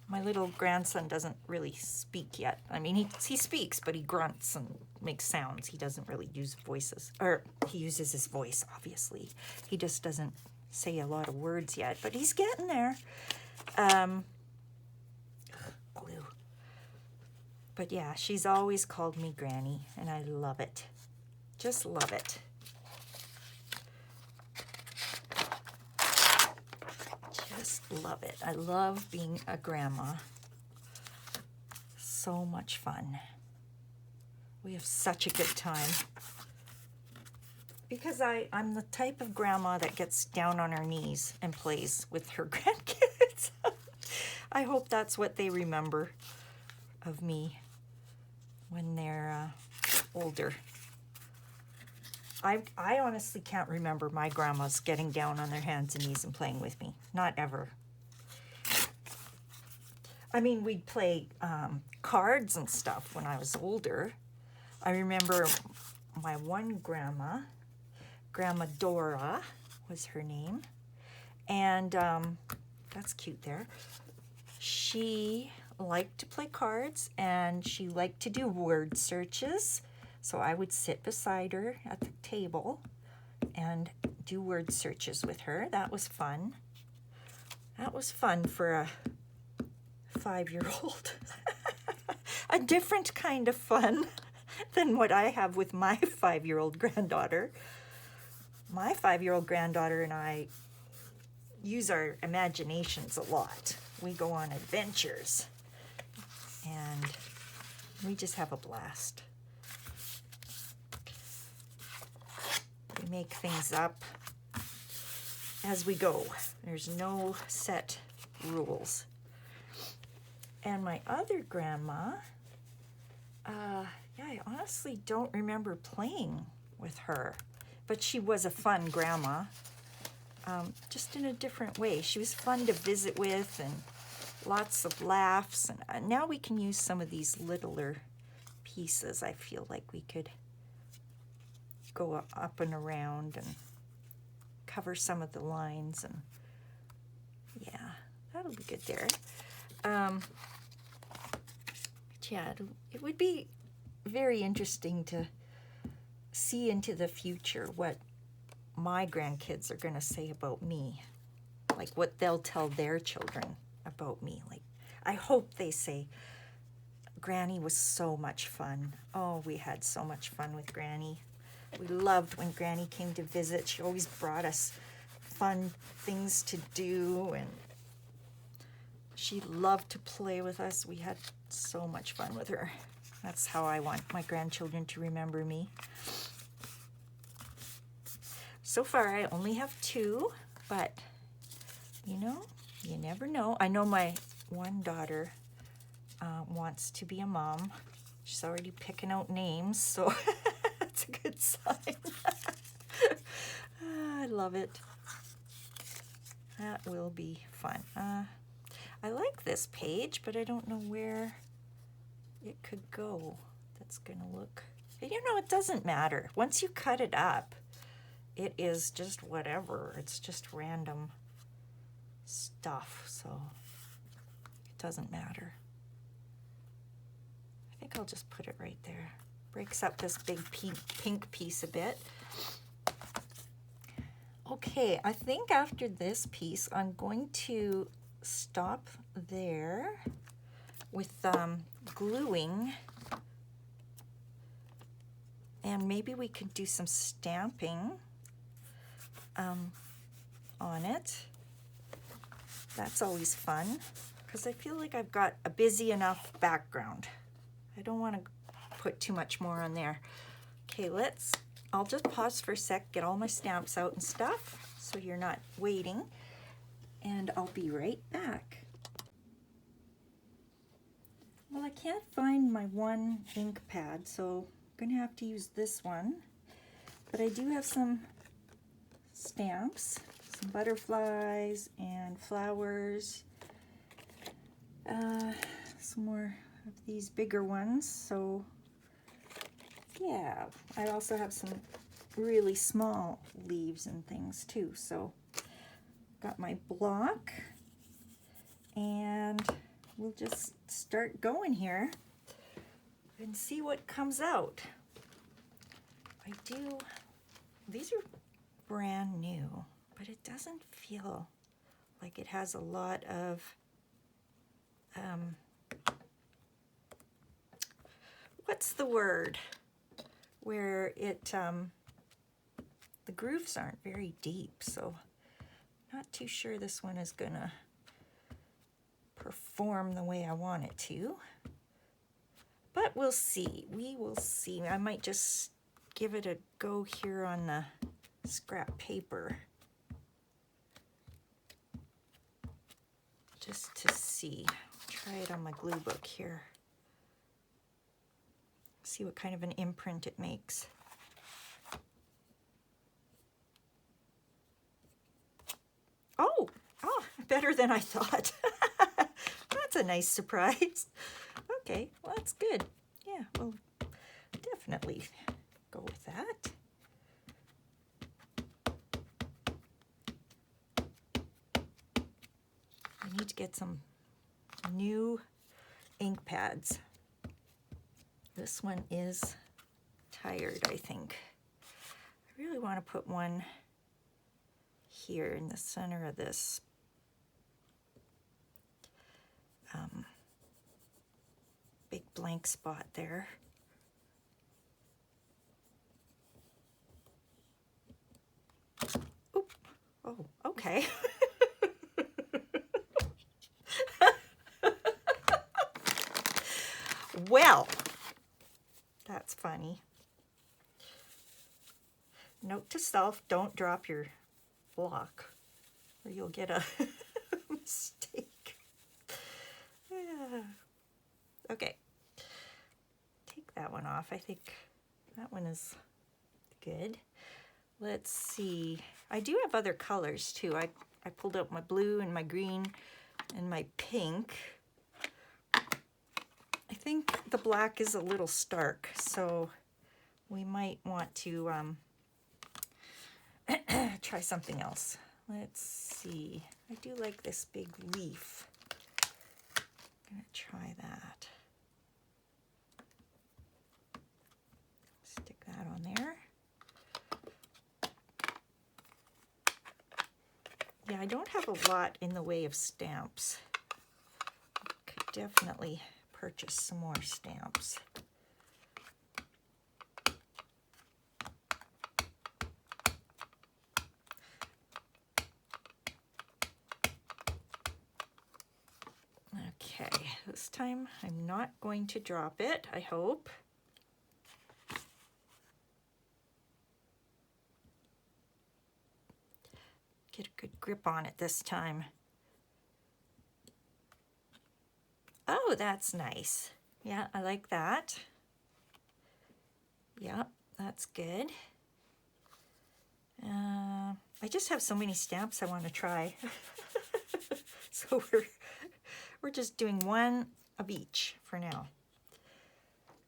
My little grandson doesn't really speak yet. I mean, he speaks, but he grunts and makes sounds. He doesn't really use voices. Or he uses his voice, obviously. He just doesn't say a lot of words yet, but he's getting there. Glue. But yeah, she's always called me Granny, and I love it. Just love it. Just love it. I love being a grandma. So much fun. We have such a good time. Because I'm the type of grandma that gets down on her knees and plays with her grandkids. I hope that's what they remember of me when they're older. I honestly can't remember my grandmas getting down on their hands and knees and playing with me. Not ever. I mean, we'd play cards and stuff when I was older. I remember my one grandma, Grandma Dora was her name. And that's cute there. She liked to play cards and she liked to do word searches. So I would sit beside her at the table and do word searches with her. That was fun. That was fun for a 5-year-old. A different kind of fun than what I have with my 5-year-old granddaughter. My 5-year-old granddaughter and I use our imaginations a lot. We go on adventures and we just have a blast. We make things up as we go. There's no set rules. And my other grandma, yeah, I honestly don't remember playing with her, but she was a fun grandma, just in a different way. She was fun to visit with and lots of laughs. And now we can use some of these littler pieces. I feel like we could go up and around and cover some of the lines, and yeah, that'll be good there. Yeah, it would be very interesting to see into the future what my grandkids are going to say about me, like what they'll tell their children about me. Like, I hope they say, Granny was so much fun. Oh, we had so much fun with Granny. We loved when Granny came to visit. She always brought us fun things to do, and she loved to play with us. We had so much fun with her. That's how I want my grandchildren to remember me. So far, I only have 2, but, you know, you never know. I know my one daughter wants to be a mom. She's already picking out names, so that's a good sign. I love it. That will be fun. I like this page, but I don't know where it could go. That's going to look... You know, it doesn't matter. Once you cut it up, it is just whatever. It's just random stuff, so it doesn't matter. I think I'll just put it right there. Breaks up this big pink piece a bit. Okay, I think after this piece, I'm going to stop there with gluing, and maybe we could do some stamping on it. That's always fun because I feel like I've got a busy enough background. I don't want to put too much more on there. Okay, I'll just pause for a sec, get all my stamps out and stuff, so you're not waiting, and I'll be right back. Well, I can't find my one ink pad, so I'm gonna have to use this one, but I do have some stamps, some butterflies and flowers, some more of these bigger ones. So yeah, I also have some really small leaves and things too. So got my block, and we'll just start going here and see what comes out. These are brand new, but it doesn't feel like it has a lot of what's the word, where it the grooves aren't very deep, so not too sure this one is gonna perform the way I want it to, but we'll see. We will see. I might just give it a go here on the scrap paper just to see. Try it on my glue book here. See what kind of an imprint it makes. Oh, better than I thought. That's a nice surprise. Okay, well, that's good. Yeah, we'll definitely go with that. I need to get some new ink pads. This one is tired, I think. I really want to put one here in the center of this big blank spot there. Oop. Oh, okay. Well, that's funny. Note to self, don't drop your block or you'll get a mistake. Yeah. Okay, take that one off. I think that one is good. Let's see. I do have other colors too. I pulled out my blue and my green and my pink. I think the black is a little stark, so we might want to try something else. Let's see. I do like this big leaf. I'm gonna try that. Stick that on there. Yeah, I don't have a lot in the way of stamps. Could definitely purchase some more stamps. Okay, this time I'm not going to drop it, I hope. Get a good grip on it this time. Oh, that's nice. Yeah, I like that. Yeah, that's good. I just have so many stamps I want to try. So we're just doing one of each for now.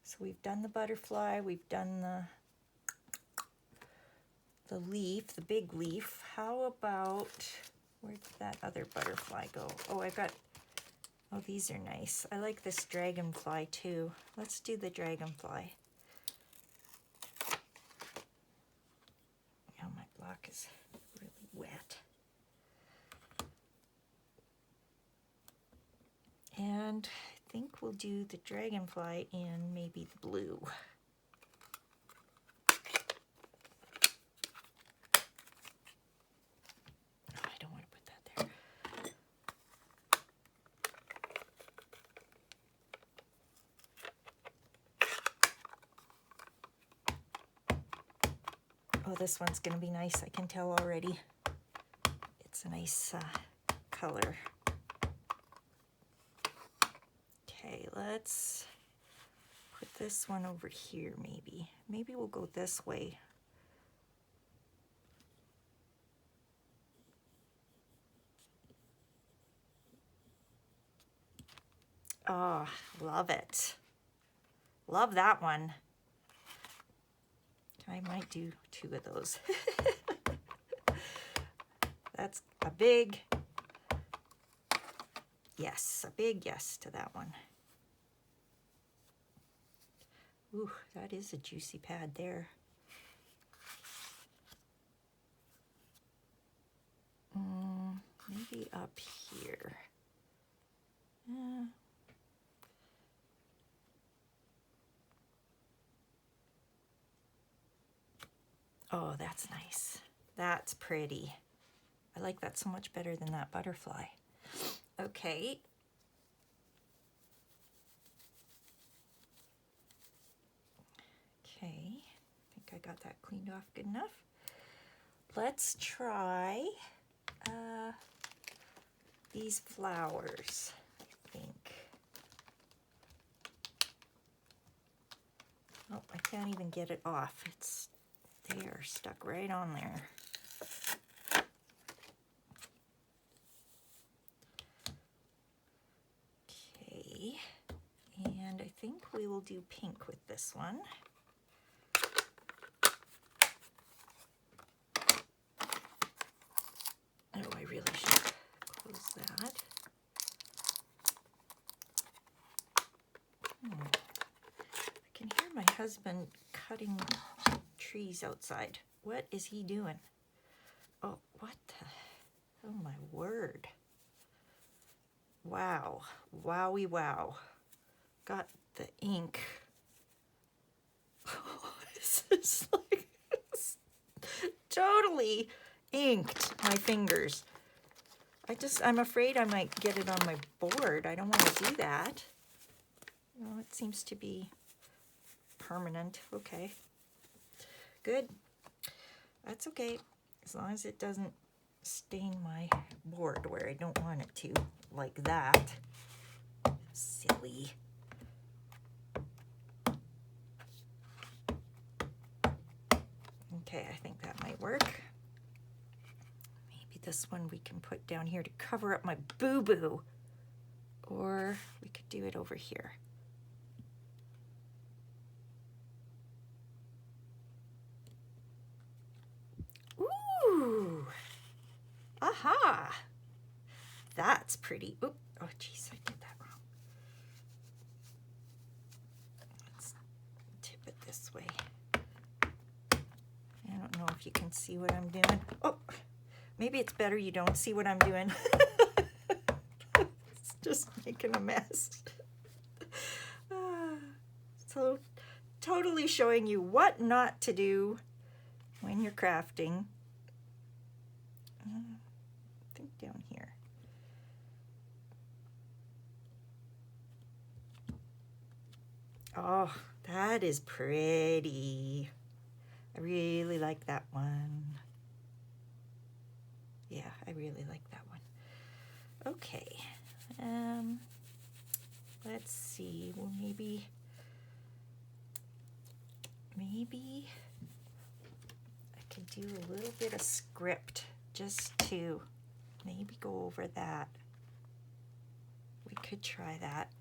So we've done the butterfly, we've done the leaf, the big leaf. How about, where did that other butterfly go? Oh, oh, these are nice. I like this dragonfly too. Let's do the dragonfly. Oh, my block is really wet. And I think we'll do the dragonfly in maybe the blue. Oh, I don't want to put that there. Oh, this one's going to be nice. I can tell already. It's a nice color. Okay, let's put this one over here maybe. Maybe we'll go this way. Oh, love it. Love that one. I might do 2 of those. That's a big yes, a big yes to that one. Ooh, that is a juicy pad there. Maybe up here. Oh, that's nice. That's pretty. I like that so much better than that butterfly. Okay. Okay, I think I got that cleaned off good enough. Let's try these flowers, I think. Oh, I can't even get it off. It's there, stuck right on there. Okay, and I think we will do pink with this one. Oh, I really should close that. I can hear my husband cutting trees outside. What is he doing? Oh, what the? Oh, my word. Wow. Wowie wow. Got the ink. Oh, this is like totally inked my fingers. I'm afraid I might get it on my board. I don't want to do that. No, it seems to be permanent. Okay. Good. That's okay. As long as it doesn't stain my board where I don't want it to, like that. Silly. Okay, I think that might work. Maybe this one we can put down here to cover up my boo-boo. Or we could do it over here. Ooh! Aha! That's pretty. Oop. Oh, geez, I did that wrong. Let's tip it this way. I don't know if you can see what I'm doing. Oh, maybe it's better you don't see what I'm doing. It's just making a mess. So, totally showing you what not to do when you're crafting. I think down here. Oh, that is pretty. I really like that one. Yeah, I really like that one. Okay. Let's see. Well, maybe I could do a little bit of script just to maybe go over that. We could try that.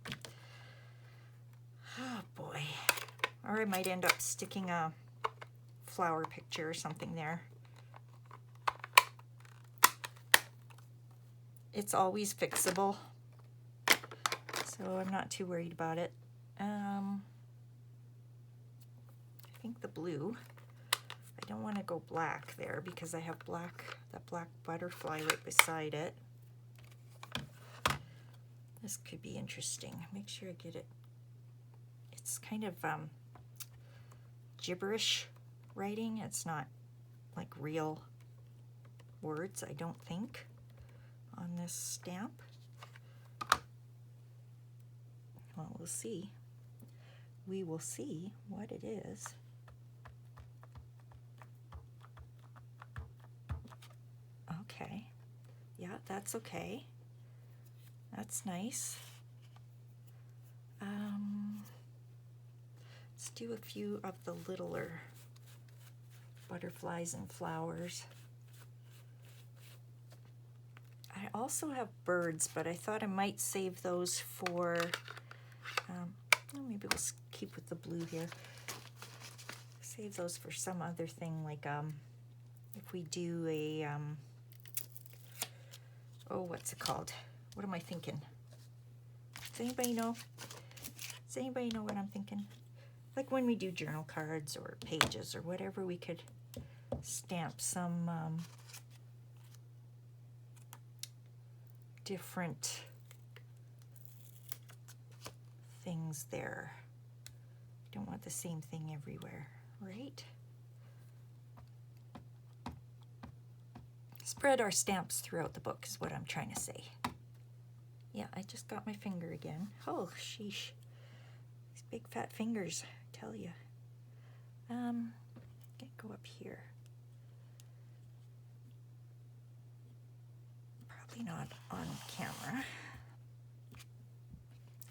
Oh boy. Or I might end up sticking a flower picture or something there. It's always fixable, so I'm not too worried about it. I think the blue, I don't want to go black there because I have that black butterfly right beside it. This could be interesting. Make sure I get it. It's kind of gibberish writing. It's not like real words, I don't think, on this stamp. Well, we'll see. We will see what it is. Okay. Yeah, that's okay. That's nice. Let's do a few of the littler butterflies and flowers. I also have birds, but I thought I might save those for, maybe we'll keep with the blue here. Save those for some other thing, like if we do a, oh, what's it called? What am I thinking? Does anybody know? Does anybody know what I'm thinking? Like when we do journal cards or pages or whatever, we could stamp some different things there. Don't want the same thing everywhere, right? Spread our stamps throughout the book is what I'm trying to say. Yeah, I just got my finger again. Oh, sheesh. These big fat fingers, I tell you. Can't go up here. Probably not on camera.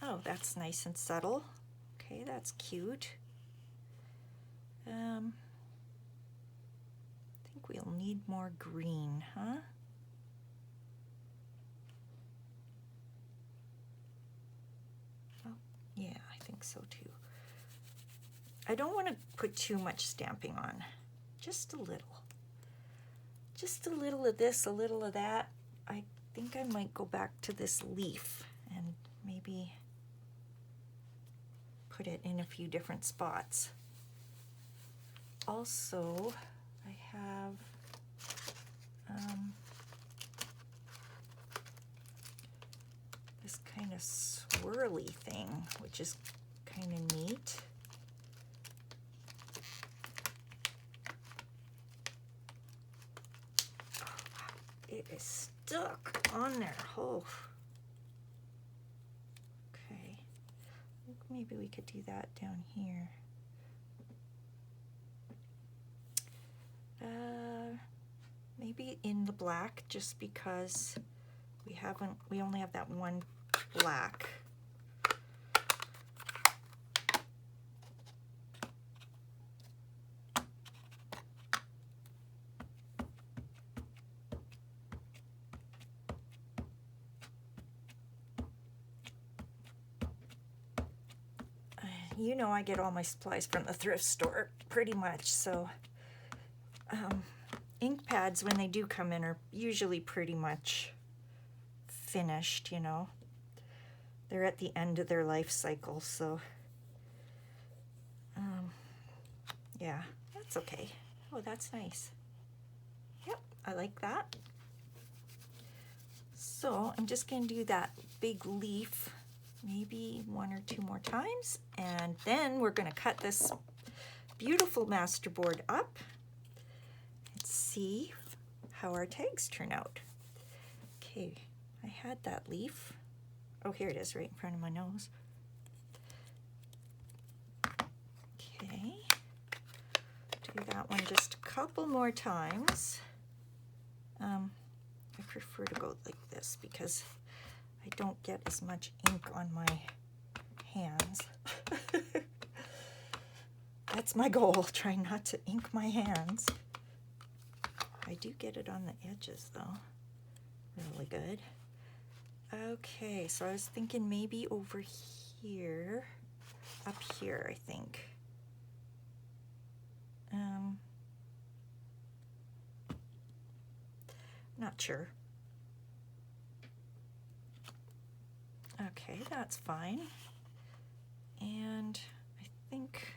Oh, that's nice and subtle. Okay, that's cute. I think we'll need more green, huh? Oh, yeah, I think so too. I don't want to put too much stamping on, just a little. Just a little of this, a little of that. I think I might go back to this leaf and maybe put it in a few different spots. Also, I have this kind of swirly thing, which is kind of neat. It is stuck on there. Oh. Okay. I think maybe we could do that down here. Maybe in the black, just because we only have that one black. You know, I get all my supplies from the thrift store pretty much, so ink pads, when they do come in, are usually pretty much finished, you know. They're at the end of their life cycle, so yeah, that's okay. Oh, that's nice. Yep, I like that. So I'm just going to do that big leaf maybe 1 or 2 more times, and then we're going to cut this beautiful masterboard up and see how our tags turn out. Okay, I had that leaf. Oh, here it is, right in front of my nose. Okay, do that one just a couple more times. I prefer to go like this because I don't get as much ink on my hands. That's my goal, trying not to ink my hands. I do get it on the edges though. Really good. Okay, so I was thinking maybe over here, up here, I think. Not sure. Okay, that's fine. And I think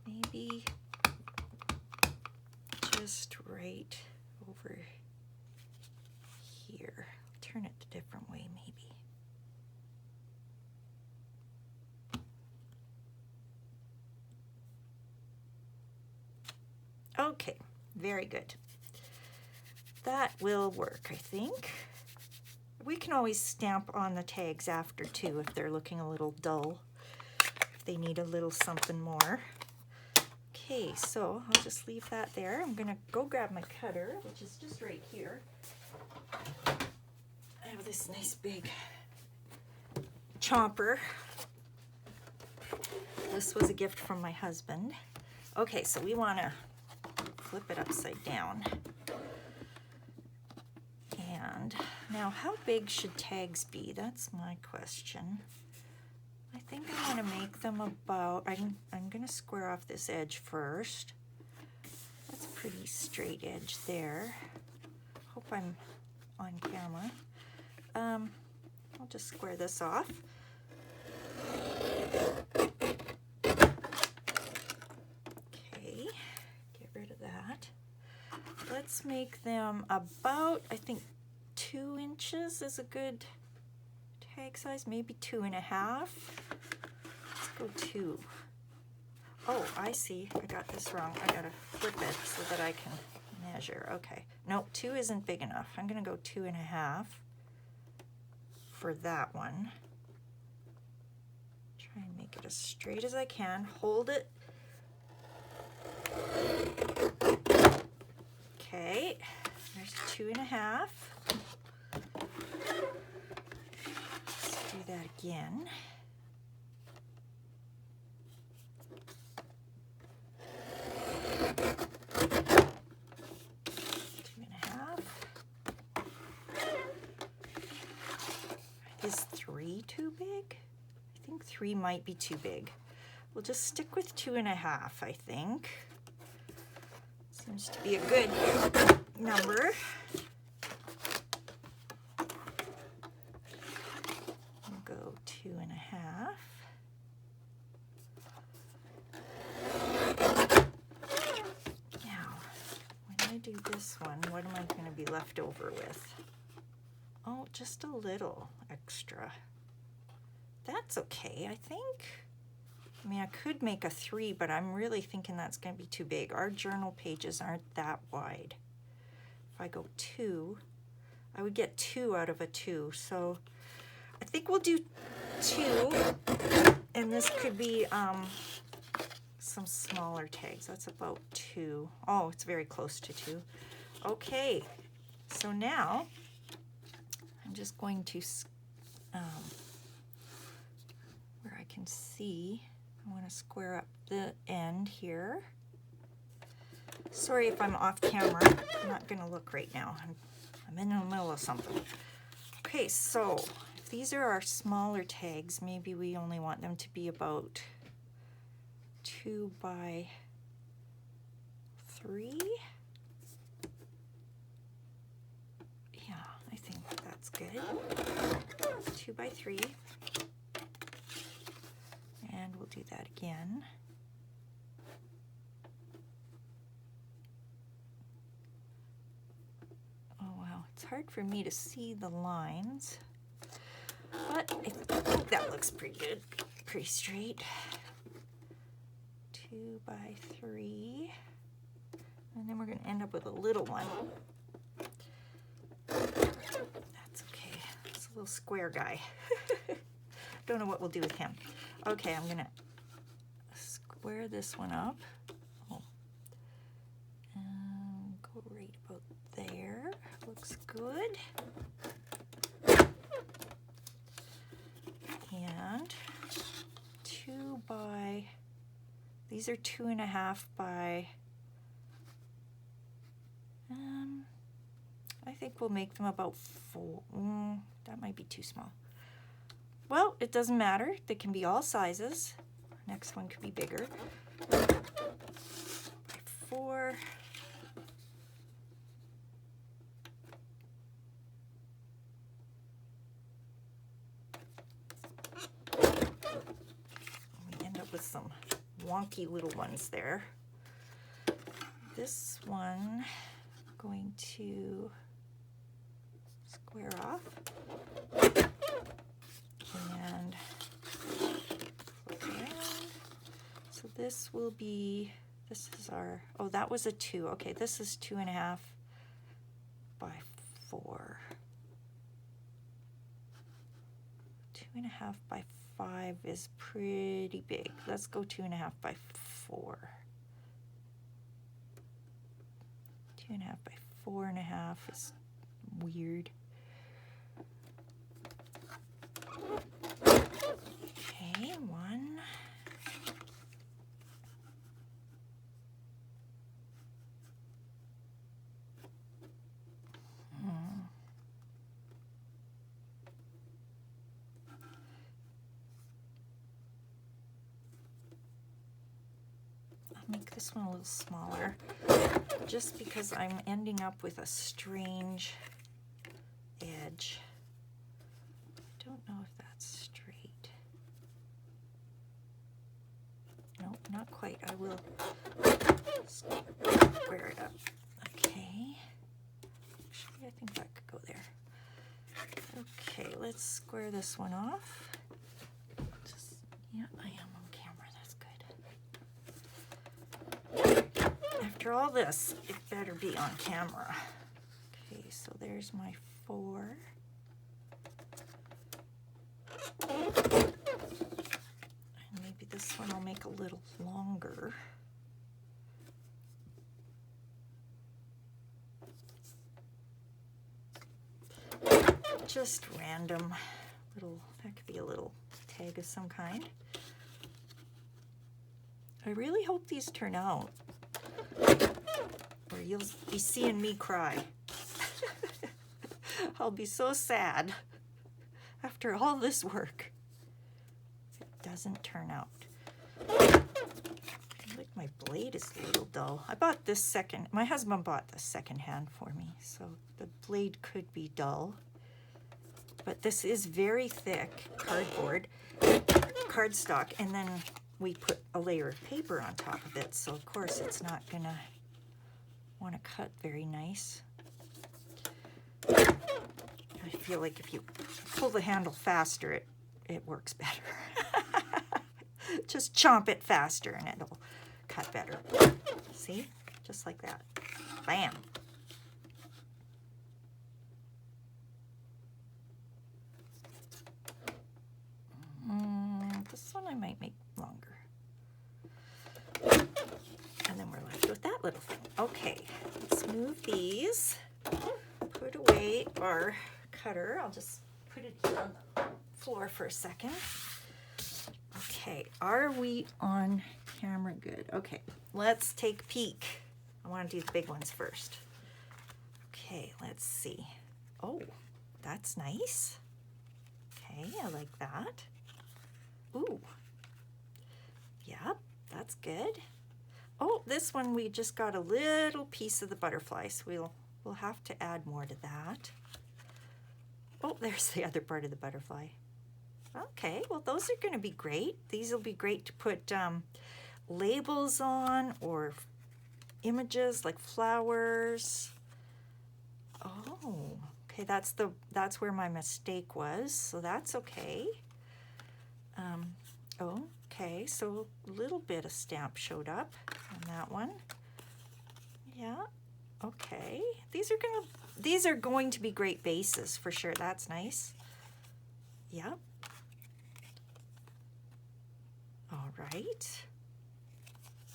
maybe just right over here. I'll turn it a different way maybe. Okay, very good. That will work, I think. We can always stamp on the tags after too if they're looking a little dull, if they need a little something more. Okay, so I'll just leave that there. I'm gonna go grab my cutter, which is just right here. I have this nice big chomper. This was a gift from my husband. Okay, so we want to flip it upside down. And now, how big should tags be? That's my question. I think I want to make them about, I'm going to square off this edge first. That's a pretty straight edge there. Hope I'm on camera. I'll just square this off. Okay, get rid of that. Let's make them about, I think 2 inches is a good tag size, maybe 2.5. Let's go 2. Oh, I see, I got this wrong. I gotta flip it so that I can measure. Okay, no, 2 isn't big enough. I'm gonna go 2.5 for that one. Try and make it as straight as I can. Hold it. Okay, there's 2.5. Let's do that again. Is 3 too big? I think 3 might be too big. We'll just stick with 2.5, I think. Seems to be a good number. We'll go 2.5. Now, when I do this one, what am I going to be left over with? Oh, just a little extra. That's okay, I think. I mean, I could make a 3, but I'm really thinking that's going to be too big. Our journal pages aren't that wide. If I go 2, I would get 2 out of a 2. So I think we'll do 2, and this could be some smaller tags. That's about 2. Oh, it's very close to 2. Okay, so now I'm just going to, where I can see, I want to square up the end here. Sorry if I'm off camera. I'm not going to look right now. I'm in the middle of something. Okay, so if these are our smaller tags, maybe we only want them to be about 2 by 3. Yeah, I think that's good. 2 by 3. And we'll do that again. Oh wow, it's hard for me to see the lines, but I think that looks pretty good, pretty straight. 2 by 3, and then we're going to end up with a little one. That's okay, it's a little square guy. Don't know what we'll do with him. Okay, I'm gonna square this one up. Oh. And go right about there. Looks good. And 2 by, these are 2.5 by, I think we'll make them about 4. That might be too small. Well, it doesn't matter. They can be all sizes. Next one could be bigger. 4. We end up with some wonky little ones there. This one, I'm going to square off. And flip around. So this will be, this is our, oh, that was a 2. Okay, this is 2.5 by 4. 2.5 by 5 is pretty big. Let's go 2.5 by 4. 2.5 by 4.5 is weird. Okay, 1. Make this one a little smaller just because I'm ending up with a strange edge. I don't know if that's straight. Nope, not quite. I will square it up. Okay. Actually, I think that could go there. Okay, let's square this one off. Yeah, I am on camera. That's good. After all this, it better be on camera. Okay, so there's my 4. And maybe this one I'll make a little longer. Just random little, that could be a little tag of some kind. I really hope these turn out, or you'll be seeing me cry. I'll be so sad after all this work if it doesn't turn out. Like my blade is a little dull. I bought this second, my husband bought this secondhand for me, so the blade could be dull. But this is very thick cardstock, and then we put a layer of paper on top of it, so of course it's not gonna want to cut very nice. I feel like if you pull the handle faster, it works better. Just chomp it faster and it'll cut better. See? Just like that. Bam! This one I might make longer. And then we're left with that little thing. Okay, let's move these. Put away our cutter. I'll just put it here on the floor for a second. Okay, are we on camera good? Okay, let's take a peek. I want to do the big ones first. Okay, let's see. Oh, that's nice. Okay, I like that. Ooh, yep, that's good. Oh, this one we just got a little piece of the butterfly, so we'll have to add more to that. Oh, there's the other part of the butterfly. Okay, well those are going to be great. These will be great to put labels on, or images like flowers. Oh, okay, that's where my mistake was, so that's okay. Okay, so a little bit of stamp showed up on that one. Yeah, okay. These are going to be great bases for sure. That's nice. Yep. All right.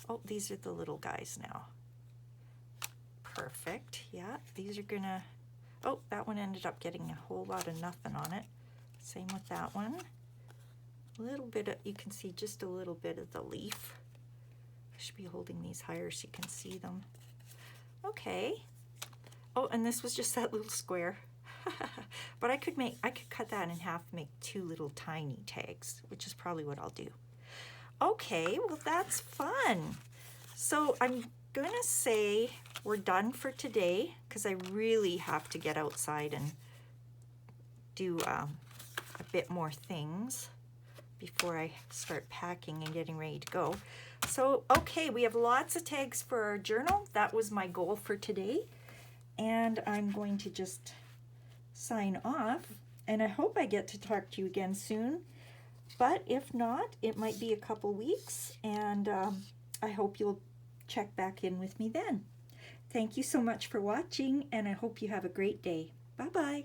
Oh, these are the little guys now. Perfect. Yeah, these are gonna, oh, that one ended up getting a whole lot of nothing on it. Same with that one. A little bit of, you can see just a little bit of the leaf. I should be holding these higher so you can see them. Okay. Oh, and this was just that little square. But I could cut that in half, make 2 little tiny tags, which is probably what I'll do. Okay, well that's fun. So I'm gonna say we're done for today, because I really have to get outside and do a bit more things before I start packing and getting ready to go. So, okay, we have lots of tags for our journal. That was my goal for today. And I'm going to just sign off. And I hope I get to talk to you again soon. But if not, it might be a couple weeks. And I hope you'll check back in with me then. Thank you so much for watching, and I hope you have a great day. Bye-bye.